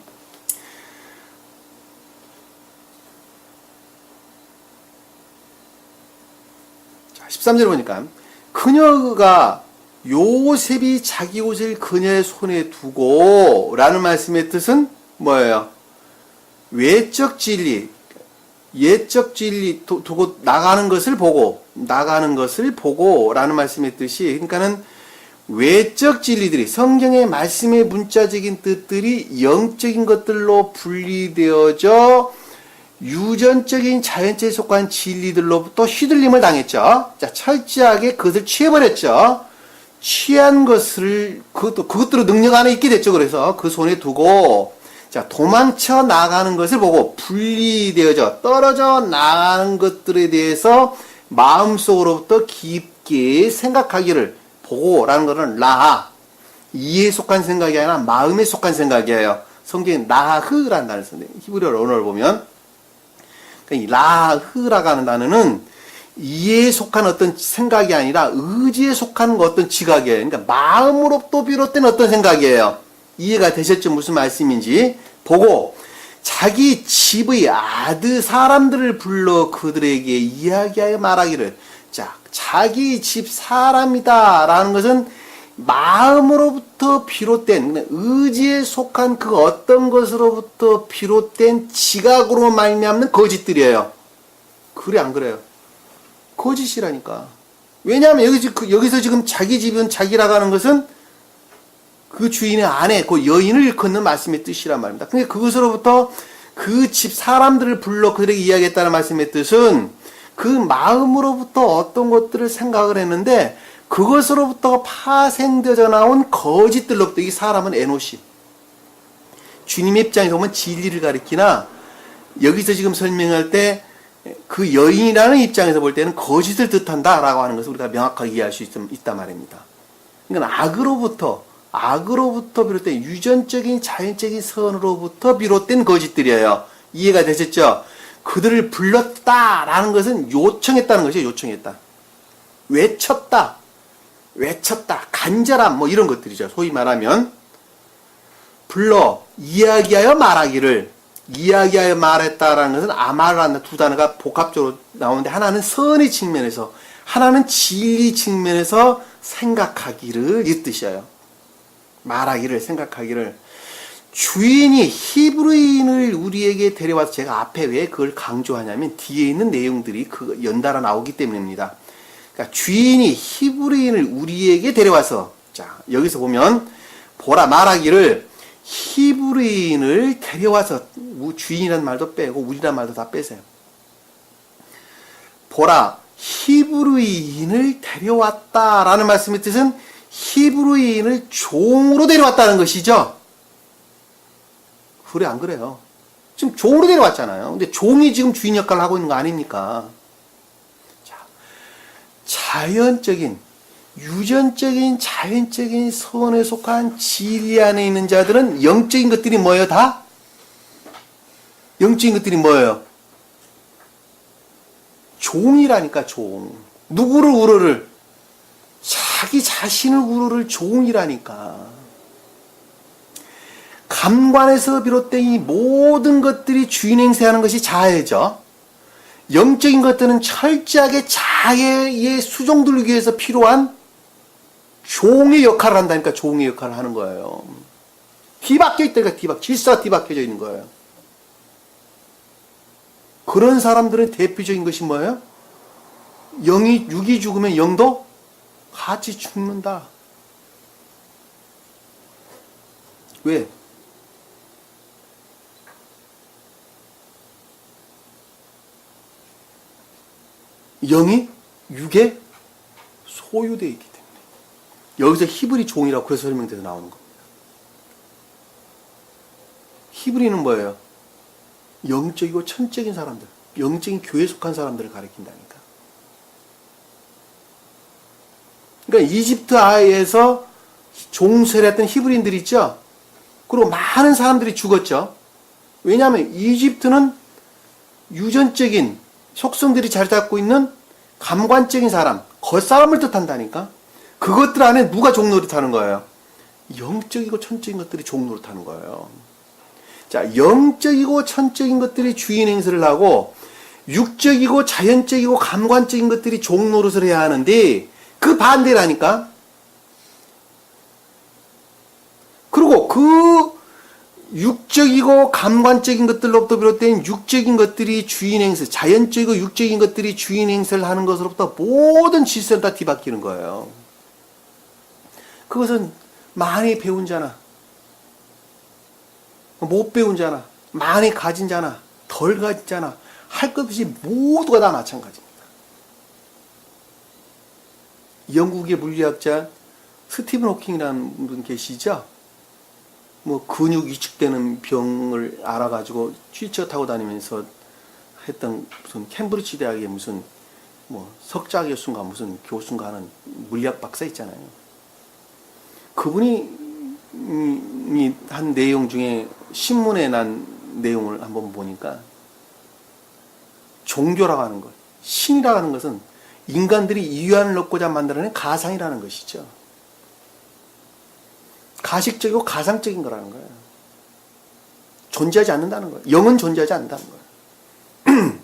자, 13절 보니까 그녀가 요셉이 자기 옷을 그녀의 손에 두고 라는 말씀의 뜻은 뭐예요? 외적 진리, 예적 진리 두고 나가는 것을 보고 라는 말씀의 뜻이, 그러니까는 외적 진리들이 성경의 말씀의 문자적인 뜻들이 영적인 것들로 분리되어져 유전적인 자연체에 속한 진리들로부터 휘둘림을 당했죠. 자, 철저하게 그것을 취해버렸죠. 취한 것을 그것들로 능력 안에 있게 됐죠. 그래서 그 손에 두고 자, 도망쳐 나가는 것을 보고 분리되어져 떨어져 나가는 것들에 대해서 마음속으로부터 깊게 생각하기를 보고라는 것은 라하, 이에 속한 생각이 아니라 마음에 속한 생각이에요. 성경에 라흐라는 단어를 쓰는데 히브리어 언어를 보면 이 라흐라고 하는 단어는 이에 속한 어떤 생각이 아니라 의지에 속한 어떤 지각이에요. 그러니까 마음으로부터 비롯된 어떤 생각이에요. 이해가 되셨죠? 무슨 말씀인지. 보고 자기 집의 아드 사람들을 불러 그들에게 이야기하여 말하기를, 자, 자기 집 사람이다 라는 것은 마음으로부터 비롯된 의지에 속한 그 어떤 것으로부터 비롯된 지각으로 말미암는 거짓들이에요. 그래 안 그래요? 거짓이라니까. 왜냐하면 여기서 지금 자기 집은 자기라고 하는 것은 그 주인의 아내, 그 여인을 일컫는 말씀의 뜻이란 말입니다. 근데 그것으로부터 그 집 사람들을 불러 그들에게 이야기했다는 말씀의 뜻은 그 마음으로부터 어떤 것들을 생각을 했는데 그것으로부터 파생되어 나온 거짓들로부터, 이 사람은 에노시. 주님의 입장에서 보면 진리를 가리키나 여기서 지금 설명할 때 그 여인이라는 입장에서 볼 때는 거짓을 뜻한다라고 하는 것을 우리가 명확하게 이해할 수 있단 말입니다. 그러니까 악으로부터 비롯된 유전적인 자연적인 선으로부터 비롯된 거짓들이에요. 이해가 되셨죠? 그들을 불렀다라는 것은 요청했다는 것이에요. 요청했다. 외쳤다. 간절함 뭐 이런 것들이죠. 소위 말하면 불러 이야기하여 말했다라는 것은 아마라는 두 단어가 복합적으로 나오는데 하나는 선의 측면에서 하나는 진리 측면에서 생각하기를 이 뜻이에요. 말하기를, 생각하기를, 주인이 히브리인을 우리에게 데려와서, 제가 앞에 왜 그걸 강조하냐면 뒤에 있는 내용들이 그 연달아 나오기 때문입니다. 그러니까 주인이 히브리인을 우리에게 데려와서, 자 여기서 보면 보라, 말하기를 히브리인을 데려와서, 주인이라는 말도 빼고 우리라는 말도 다 빼세요. 보라, 히브리인을 데려왔다라는 말씀의 뜻은 히브리인을 종으로 데려왔다는 것이죠. 그래, 안 그래요? 지금 종으로 데려왔잖아요. 근데 종이 지금 주인 역할을 하고 있는 거 아닙니까? 자, 자연적인, 유전적인, 자연적인 선에 속한 진리 안에 있는 자들은 영적인 것들이 뭐예요? 다? 영적인 것들이 뭐예요? 종이라니까, 종. 누구를 우러를? 자기 자신을 우러를 종이라니까. 감관에서 비롯된 이 모든 것들이 주인 행세하는 것이 자아죠. 영적인 것들은 철저하게 자아에 수종들기 위해서 필요한 종의 역할을 한다니까, 종의 역할을 하는 거예요. 뒤바뀌어 있다니까, 질서가 뒤바뀌어져 있는 거예요. 그런 사람들은 대표적인 것이 뭐예요? 육이 죽으면 영도 같이 죽는다. 왜? 영이 육에 소유되어 있기 때문에. 여기서 히브리 종이라고 그래서 설명돼서 나오는 겁니다. 히브리는 뭐예요? 영적이고 천적인 사람들, 영적인 교회에 속한 사람들을 가리킨다니까. 그러니까 이집트 아에서 종살이 했던 히브리인들이 있죠. 그리고 많은 사람들이 죽었죠. 왜냐하면 이집트는 유전적인 속성들이 자리 잡고 있는 감관적인 사람, 겉사람을 뜻한다니까. 그것들 안에 누가 종노릇하는 거예요? 영적이고 천적인 것들이 종노릇하는 거예요. 자, 영적이고 천적인 것들이 주인 행세를 하고 육적이고 자연적이고 감관적인 것들이 종노릇을 해야 하는데 그 반대라니까. 그리고 그 육적이고 감관적인 것들로부터 비롯된 육적인 것들이 주인 행세, 자연적이고 육적인 것들이 주인 행세를 하는 것으로부터 모든 질서는 다 뒤바뀌는 거예요. 그것은 많이 배운 자나 못 배운 자나 많이 가진 자나 덜 가진 자나 할 것 없이 모두가 다 마찬가지입니다. 영국의 물리학자 스티븐 호킹이라는 분 계시죠? 뭐 근육 위축되는 병을 알아가지고 휠체어 타고 다니면서 했던 무슨 캠브리지 대학의 무슨 뭐 석좌 교수인가 무슨 교수인가 하는 물리학 박사 있잖아요. 그분이 한 내용 중에 신문에 난 내용을 한번 보니까 종교라고 하는 것, 신이라고 하는 것은 인간들이 이유안을 얻고자 만들어낸 가상이라는 것이죠. 가식적이고 가상적인 거라는 거예요. 존재하지 않는다는 거예요. 영은 존재하지 않는다는 거예요.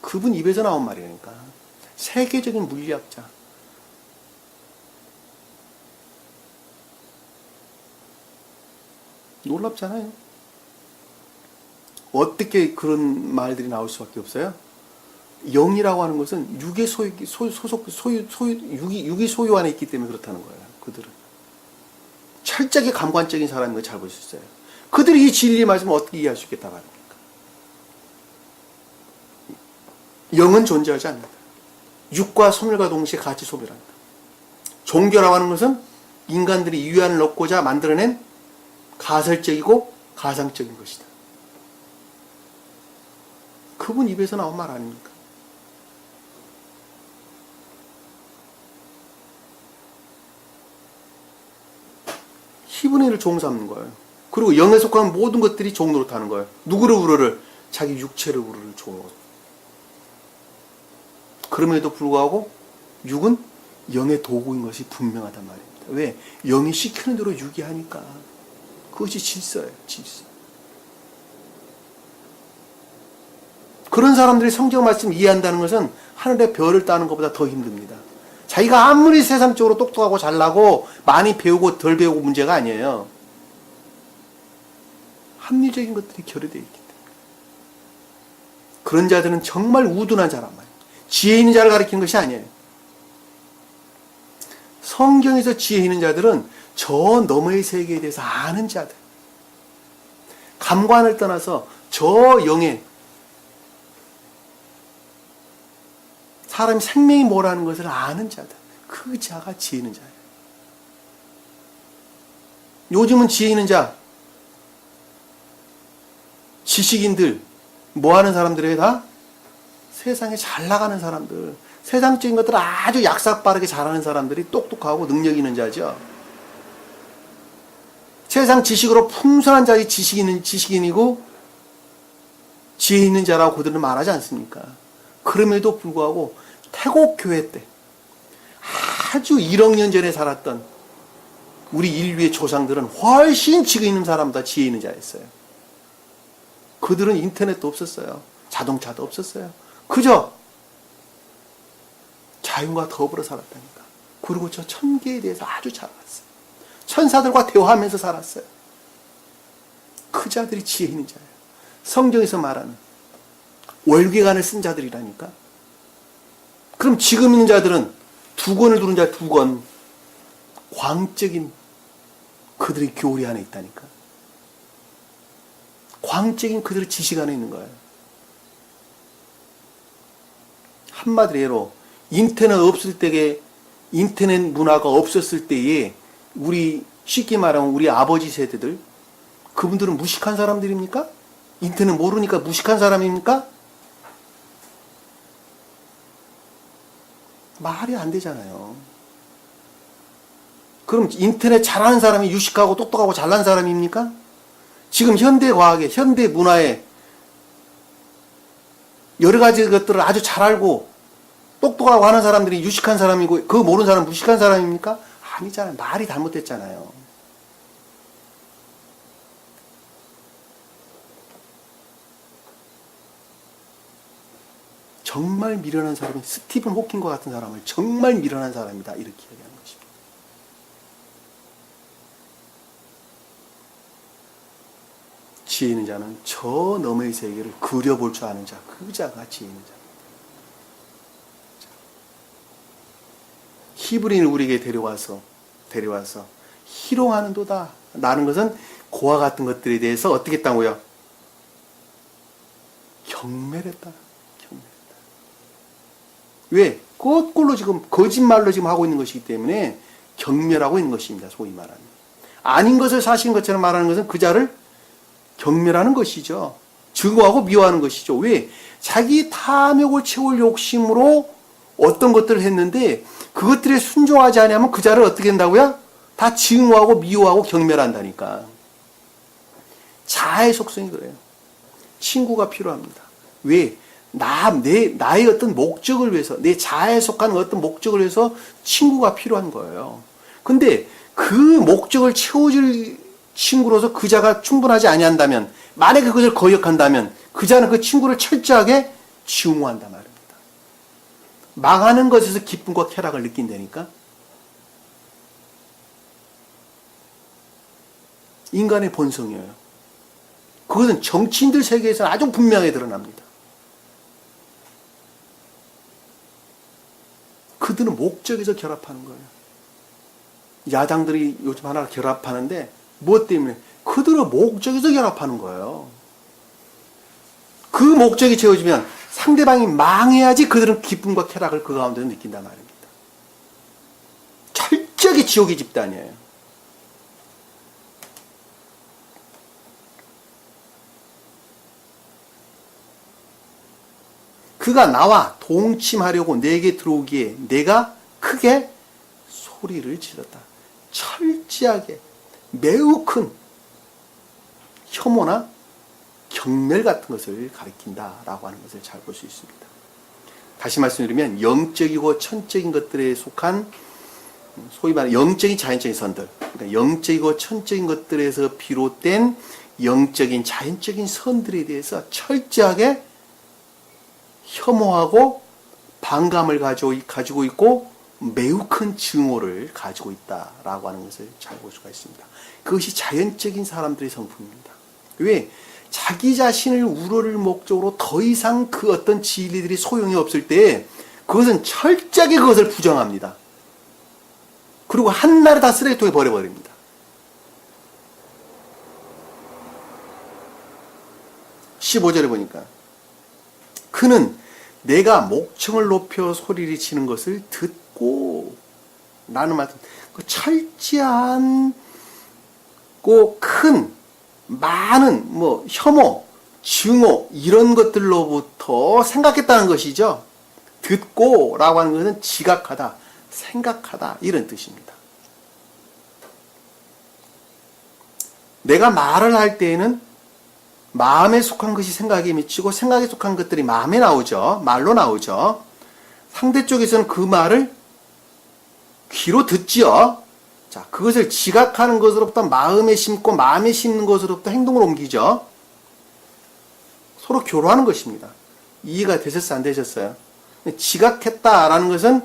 그분 입에서 나온 말이니까. 세계적인 물리학자. 놀랍잖아요. 어떻게 그런 말들이 나올 수밖에 없어요? 영이라고 하는 것은 육의 육이 소유 안에 있기 때문에 그렇다는 거예요. 그들은. 철저하게 감관적인 사람인 걸 잘 볼 수 있어요. 그들이 이 진리의 말씀을 어떻게 이해할 수 있겠다고 합니까? 영은 존재하지 않는다. 육과 소멸과 동시에 같이 소멸한다. 종교라고 하는 것은 인간들이 유한을 얻고자 만들어낸 가설적이고 가상적인 것이다. 그분 입에서 나온 말 아닙니까? 히브리인을 종 삼는 거예요. 그리고 영에 속한 모든 것들이 종 노릇하는 거예요. 누구를 우러를? 자기 육체를 우러를 종으로. 그럼에도 불구하고 육은 영의 도구인 것이 분명하단 말입니다. 왜? 영이 시키는 대로 육이 하니까. 그것이 질서예요. 질서. 그런 사람들이 성경 말씀 이해한다는 것은 하늘의 별을 따는 것보다 더 힘듭니다. 자기가 아무리 세상적으로 똑똑하고 잘나고 많이 배우고 덜 배우고 문제가 아니에요. 합리적인 것들이 결여되어 있기 때문에. 그런 자들은 정말 우둔한 자란 말이에요. 지혜 있는 자를 가리키는 것이 아니에요. 성경에서 지혜 있는 자들은 저 너머의 세계에 대해서 아는 자들. 감관을 떠나서 저 영의 사람이 생명이 뭐라는 것을 아는 자들. 그 자가 지혜 있는 자예요. 요즘은 지혜 있는 자, 지식인들, 뭐 하는 사람들이에요? 다 세상에 잘 나가는 사람들, 세상적인 것들을 아주 약삭빠르게 잘하는 사람들이 똑똑하고 능력 있는 자죠. 세상 지식으로 풍성한 자이 지식인이고 지혜 있는 자라고 그들은 말하지 않습니까? 그럼에도 불구하고 태국 교회 때 아주 1억 년 전에 살았던 우리 인류의 조상들은 훨씬 지혜 있는 사람보다 지혜 있는 자였어요. 그들은 인터넷도 없었어요. 자동차도 없었어요. 그저 자연과 더불어 살았다니까. 그리고 저 천계에 대해서 아주 잘 알았어요. 천사들과 대화하면서 살았어요. 그 자들이 지혜 있는 자예요. 성경에서 말하는 월계관을 쓴 자들이라니까. 그럼 지금 있는 자들은 두 권을 두른 자 두 권, 광적인 그들의 교리 안에 있다니까. 광적인 그들의 지식 안에 있는 거예요. 한마디로 인터넷 없을 때에, 인터넷 문화가 없었을 때에 우리 쉽게 말하면 우리 아버지 세대들, 그분들은 무식한 사람들입니까? 인터넷 모르니까 무식한 사람입니까? 말이 안 되잖아요. 그럼 인터넷 잘하는 사람이 유식하고 똑똑하고 잘난 사람입니까? 지금 현대 과학에, 현대 문화에 여러 가지 것들을 아주 잘 알고 똑똑하고 하는 사람들이 유식한 사람이고 그거 모르는 사람은 무식한 사람입니까? 아니잖아요. 말이 잘못됐잖아요. 정말 미련한 사람이 스티븐 호킹과 같은 사람을 정말 미련한 사람이다 이렇게 얘기하는 것입니다. 지혜 있는 자는 저 너머의 세계를 그려볼 줄 아는 자, 그 자가 지혜 있는 자입니다. 히브리인을 우리에게 데려와서 희롱하는도다. 라는 것은 고와 같은 것들에 대해서 어떻게 했다고요? 경멸했다. 왜? 거꾸로 지금 거짓말로 지금 하고 있는 것이기 때문에 경멸하고 있는 것입니다. 소위 말하는. 아닌 것을 사실인 것처럼 말하는 것은 그 자를 경멸하는 것이죠. 증오하고 미워하는 것이죠. 왜? 자기 탐욕을 채울 욕심으로 어떤 것들을 했는데 그것들에 순종하지 않으면 그 자를 어떻게 한다고요? 다 증오하고 미워하고 경멸한다니까. 자아의 속성이 그래요. 친구가 필요합니다. 왜? 나의 어떤 목적을 위해서, 내 자아에 속하는 어떤 목적을 위해서 친구가 필요한 거예요. 근데 그 목적을 채워줄 친구로서 그 자가 충분하지 아니한다면, 만약에 그것을 거역한다면, 그 자는 그 친구를 철저하게 증오한단 말입니다. 망하는 것에서 기쁨과 쾌락을 느낀다니까? 인간의 본성이에요. 그것은 정치인들 세계에서는 아주 분명하게 드러납니다. 그들은 목적에서 결합하는 거예요. 야당들이 요즘 하나 결합하는데 무엇 때문에? 그들은 목적에서 결합하는 거예요. 그 목적이 채워지면 상대방이 망해야지 그들은 기쁨과 쾌락을 그 가운데서 느낀단 말입니다. 철저하게 지옥의 집단이에요. 그가 나와 동침하려고 내게 들어오기에 내가 크게 소리를 질렀다. 철저하게 매우 큰 혐오나 경멸 같은 것을 가리킨다라고 하는 것을 잘 볼 수 있습니다. 다시 말씀드리면 영적이고 천적인 것들에 속한 소위 말하는 영적인 자연적인 선들, 그러니까 영적이고 천적인 것들에서 비롯된 영적인 자연적인 선들에 대해서 철저하게 혐오하고 반감을 가지고 있고 매우 큰 증오를 가지고 있다라고 하는 것을 잘 볼 수가 있습니다. 그것이 자연적인 사람들의 성품입니다. 왜? 자기 자신을 우러를 목적으로 더 이상 그 어떤 진리들이 소용이 없을 때 그것은 철저하게 그것을 부정합니다. 그리고 한날에 다 쓰레기통에 버려버립니다. (15절에) 보니까 그는 내가 목청을 높여 소리를 치는 것을 듣고 라는 말씀, 그 철저한 큰 많은 혐오, 증오 이런 것들로부터 생각했다는 것이죠. 듣고 라고 하는 것은 지각하다, 생각하다 이런 뜻입니다. 내가 말을 할 때에는 마음에 속한 것이 생각에 미치고 생각에 속한 것들이 마음에 나오죠. 말로 나오죠. 상대 쪽에서는 그 말을 귀로 듣지요. 자, 그것을 지각하는 것으로부터 마음에 심고 마음에 심는 것으로부터 행동을 옮기죠. 서로 교류하는 것입니다. 이해가 되셨어요? 안 되셨어요? 지각했다라는 것은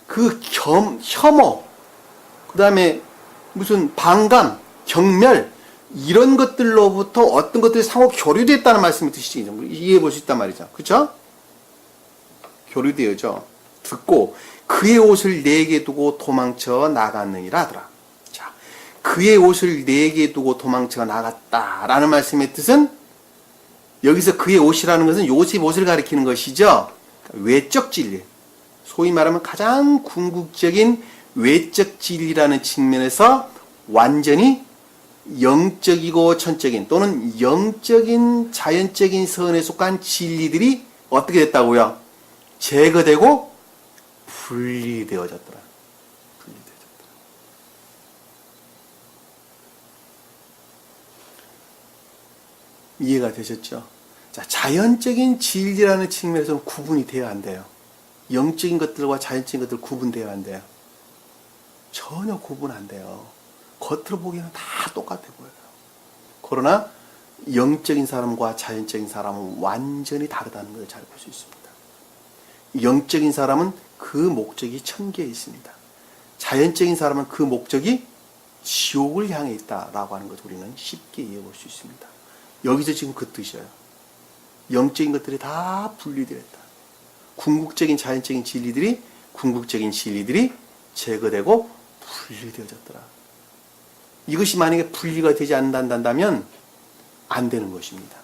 그 혐오, 그 다음에 무슨 반감, 경멸 이런 것들로부터 어떤 것들이 상호 교류되었다는 말씀이 드시죠. 이해해 볼 수 있단 말이죠. 그렇죠? 교류되어죠. 듣고 그의 옷을 내게 두고 도망쳐 나갔느니라 하더라. 자, 그의 옷을 내게 두고 도망쳐 나갔다라는 말씀의 뜻은 여기서 그의 옷이라는 것은 요셉 옷을 가리키는 것이죠. 외적 진리. 소위 말하면 가장 궁극적인 외적 진리라는 측면에서 완전히 영적이고 천적인 또는 영적인 자연적인 선에 속한 진리들이 어떻게 됐다고요? 제거되고 분리되어졌더라. 이해가 되셨죠? 자, 자연적인 진리라는 측면에서는 구분이 되어야 안 돼요. 영적인 것들과 자연적인 것들 구분되어야 안 돼요. 전혀 구분 안 돼요. 겉으로 보기에는 다 똑같아 보여요. 그러나 영적인 사람과 자연적인 사람은 완전히 다르다는 걸 잘 볼 수 있습니다. 영적인 사람은 그 목적이 천계에 있습니다. 자연적인 사람은 그 목적이 지옥을 향해 있다라고 하는 것을 우리는 쉽게 이해해 볼 수 있습니다. 여기서 지금 그 뜻이에요. 영적인 것들이 다 분리되었다. 궁극적인 자연적인 진리들이 제거되고 분리되어졌더라. 이것이 만약에 분리가 되지 않는다면 안 되는 것입니다.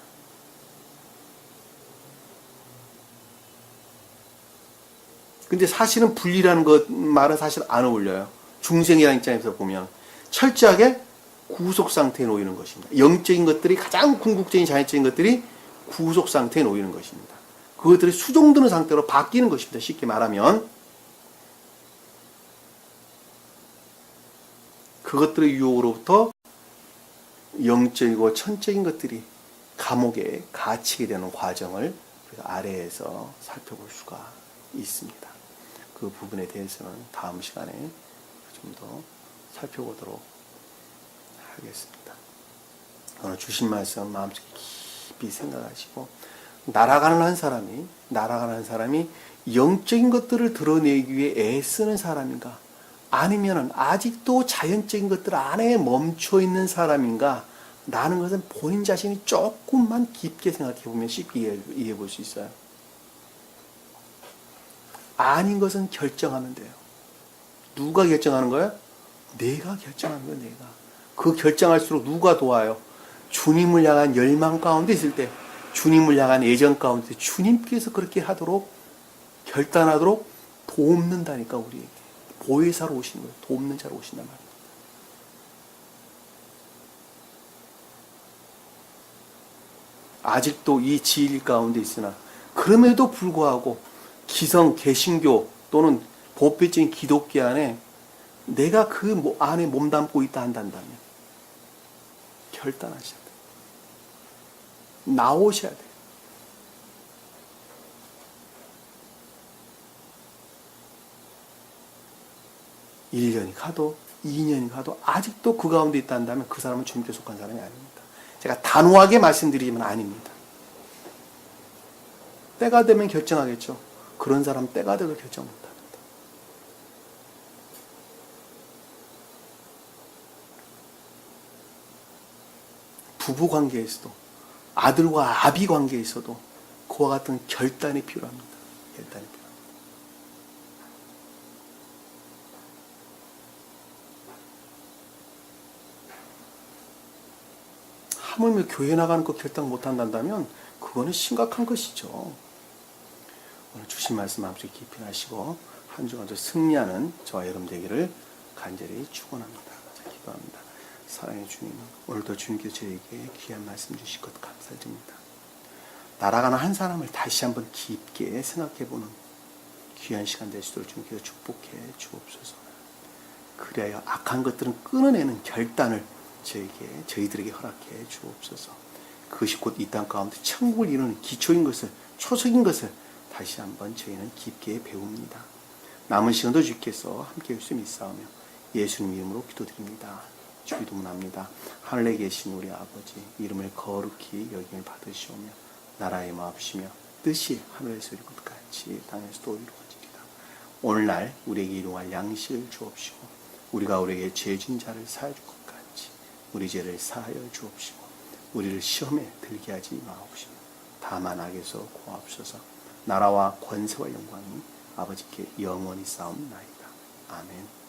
근데 사실은 분리라는 것 말은 사실 안 어울려요. 중생이라는 입장에서 보면 철저하게 구속 상태에 놓이는 것입니다. 영적인 것들이 가장 궁극적인 자연적인 것들이 구속 상태에 놓이는 것입니다. 그것들이 수종드는 상태로 바뀌는 것입니다. 쉽게 말하면 그것들의 유혹으로부터 영적이고 천적인 것들이 감옥에 갇히게 되는 과정을 우리가 아래에서 살펴볼 수가 있습니다. 그 부분에 대해서는 다음 시간에 좀 더 살펴보도록 하겠습니다. 오늘 주신 말씀 마음속에 깊이 생각하시고 날아가는 사람이 영적인 것들을 드러내기 위해 애쓰는 사람인가? 아니면 아직도 자연적인 것들 안에 멈춰 있는 사람인가? 라는 것은 본인 자신이 조금만 깊게 생각해 보면 쉽게 이해해 볼 수 있어요. 아닌 것은 결정하면 돼요. 누가 결정하는 거예요? 내가 결정하는 거예요, 내가. 그 결정할수록 누가 도와요? 주님을 향한 열망 가운데 있을 때, 주님을 향한 애정 가운데 주님께서 그렇게 하도록, 결단하도록 돕는다니까, 우리에게. 보혜사로 오시는 거예요. 돕는 자로 오신단 말이에요. 아직도 이 지일 가운데 있으나 그럼에도 불구하고 기성, 개신교 또는 보편적인 기독교 안에 내가 그 안에 몸담고 있다 한다면 결단하셔야 돼요. 나오셔야 돼요. (1년이) 가도 2년이 가도 아직도 그 가운데 있다 한다면 그 사람은 주님께 속한 사람이 아닙니다. 제가 단호하게 말씀드리지만 아닙니다. 때가 되면 결정하겠죠. 그런 사람 때가 돼도 결정 못합니다. 부부 관계에서도 아들과 아비 관계에서도 그와 같은 결단이 필요합니다. 결단이 필요합니다. 하물며 교회 나가는 거 결단 못한다면 그거는 심각한 것이죠. 오늘 주신 말씀 마음속에 깊이 하시고 한 주간도 승리하는 저와 여러분 되기를 간절히 축원합니다. 기도합니다. 사랑의 주님, 오늘도 주님께서 저에게 귀한 말씀 주실 것 감사드립니다. 날아가는 한 사람을 다시 한번 깊게 생각해보는 귀한 시간 될 수 있도록 주님께서 축복해 주옵소서. 그래야 악한 것들은 끊어내는 결단을 저희들에게 허락해 주옵소서. 그것이 곧 이 땅 가운데 천국을 이루는 기초인 것을, 초석인 것을 다시 한번 저희는 깊게 배웁니다. 남은 시간도 주께서 함께 해주시며 믿사오며 예수님 이름으로 기도드립니다. 주기도문합니다. 하늘에 계신 우리 아버지, 이름을 거룩히 여김을 받으시오며 나라의 마옵시며 뜻이 하늘에서 이룬 것 같이 땅에서도 이루어지리라. 오늘날 우리에게 일용할 양식을 주옵시고 우리가 우리에게 죄진 자를 사하여 줄 것 같이 우리 죄를 사하여 주옵시고 우리를 시험에 들게 하지 마옵시며 다만 악에서 구하옵소서. 나라와 권세와 영광이 아버지께 영원히 싸움나이다. 아멘.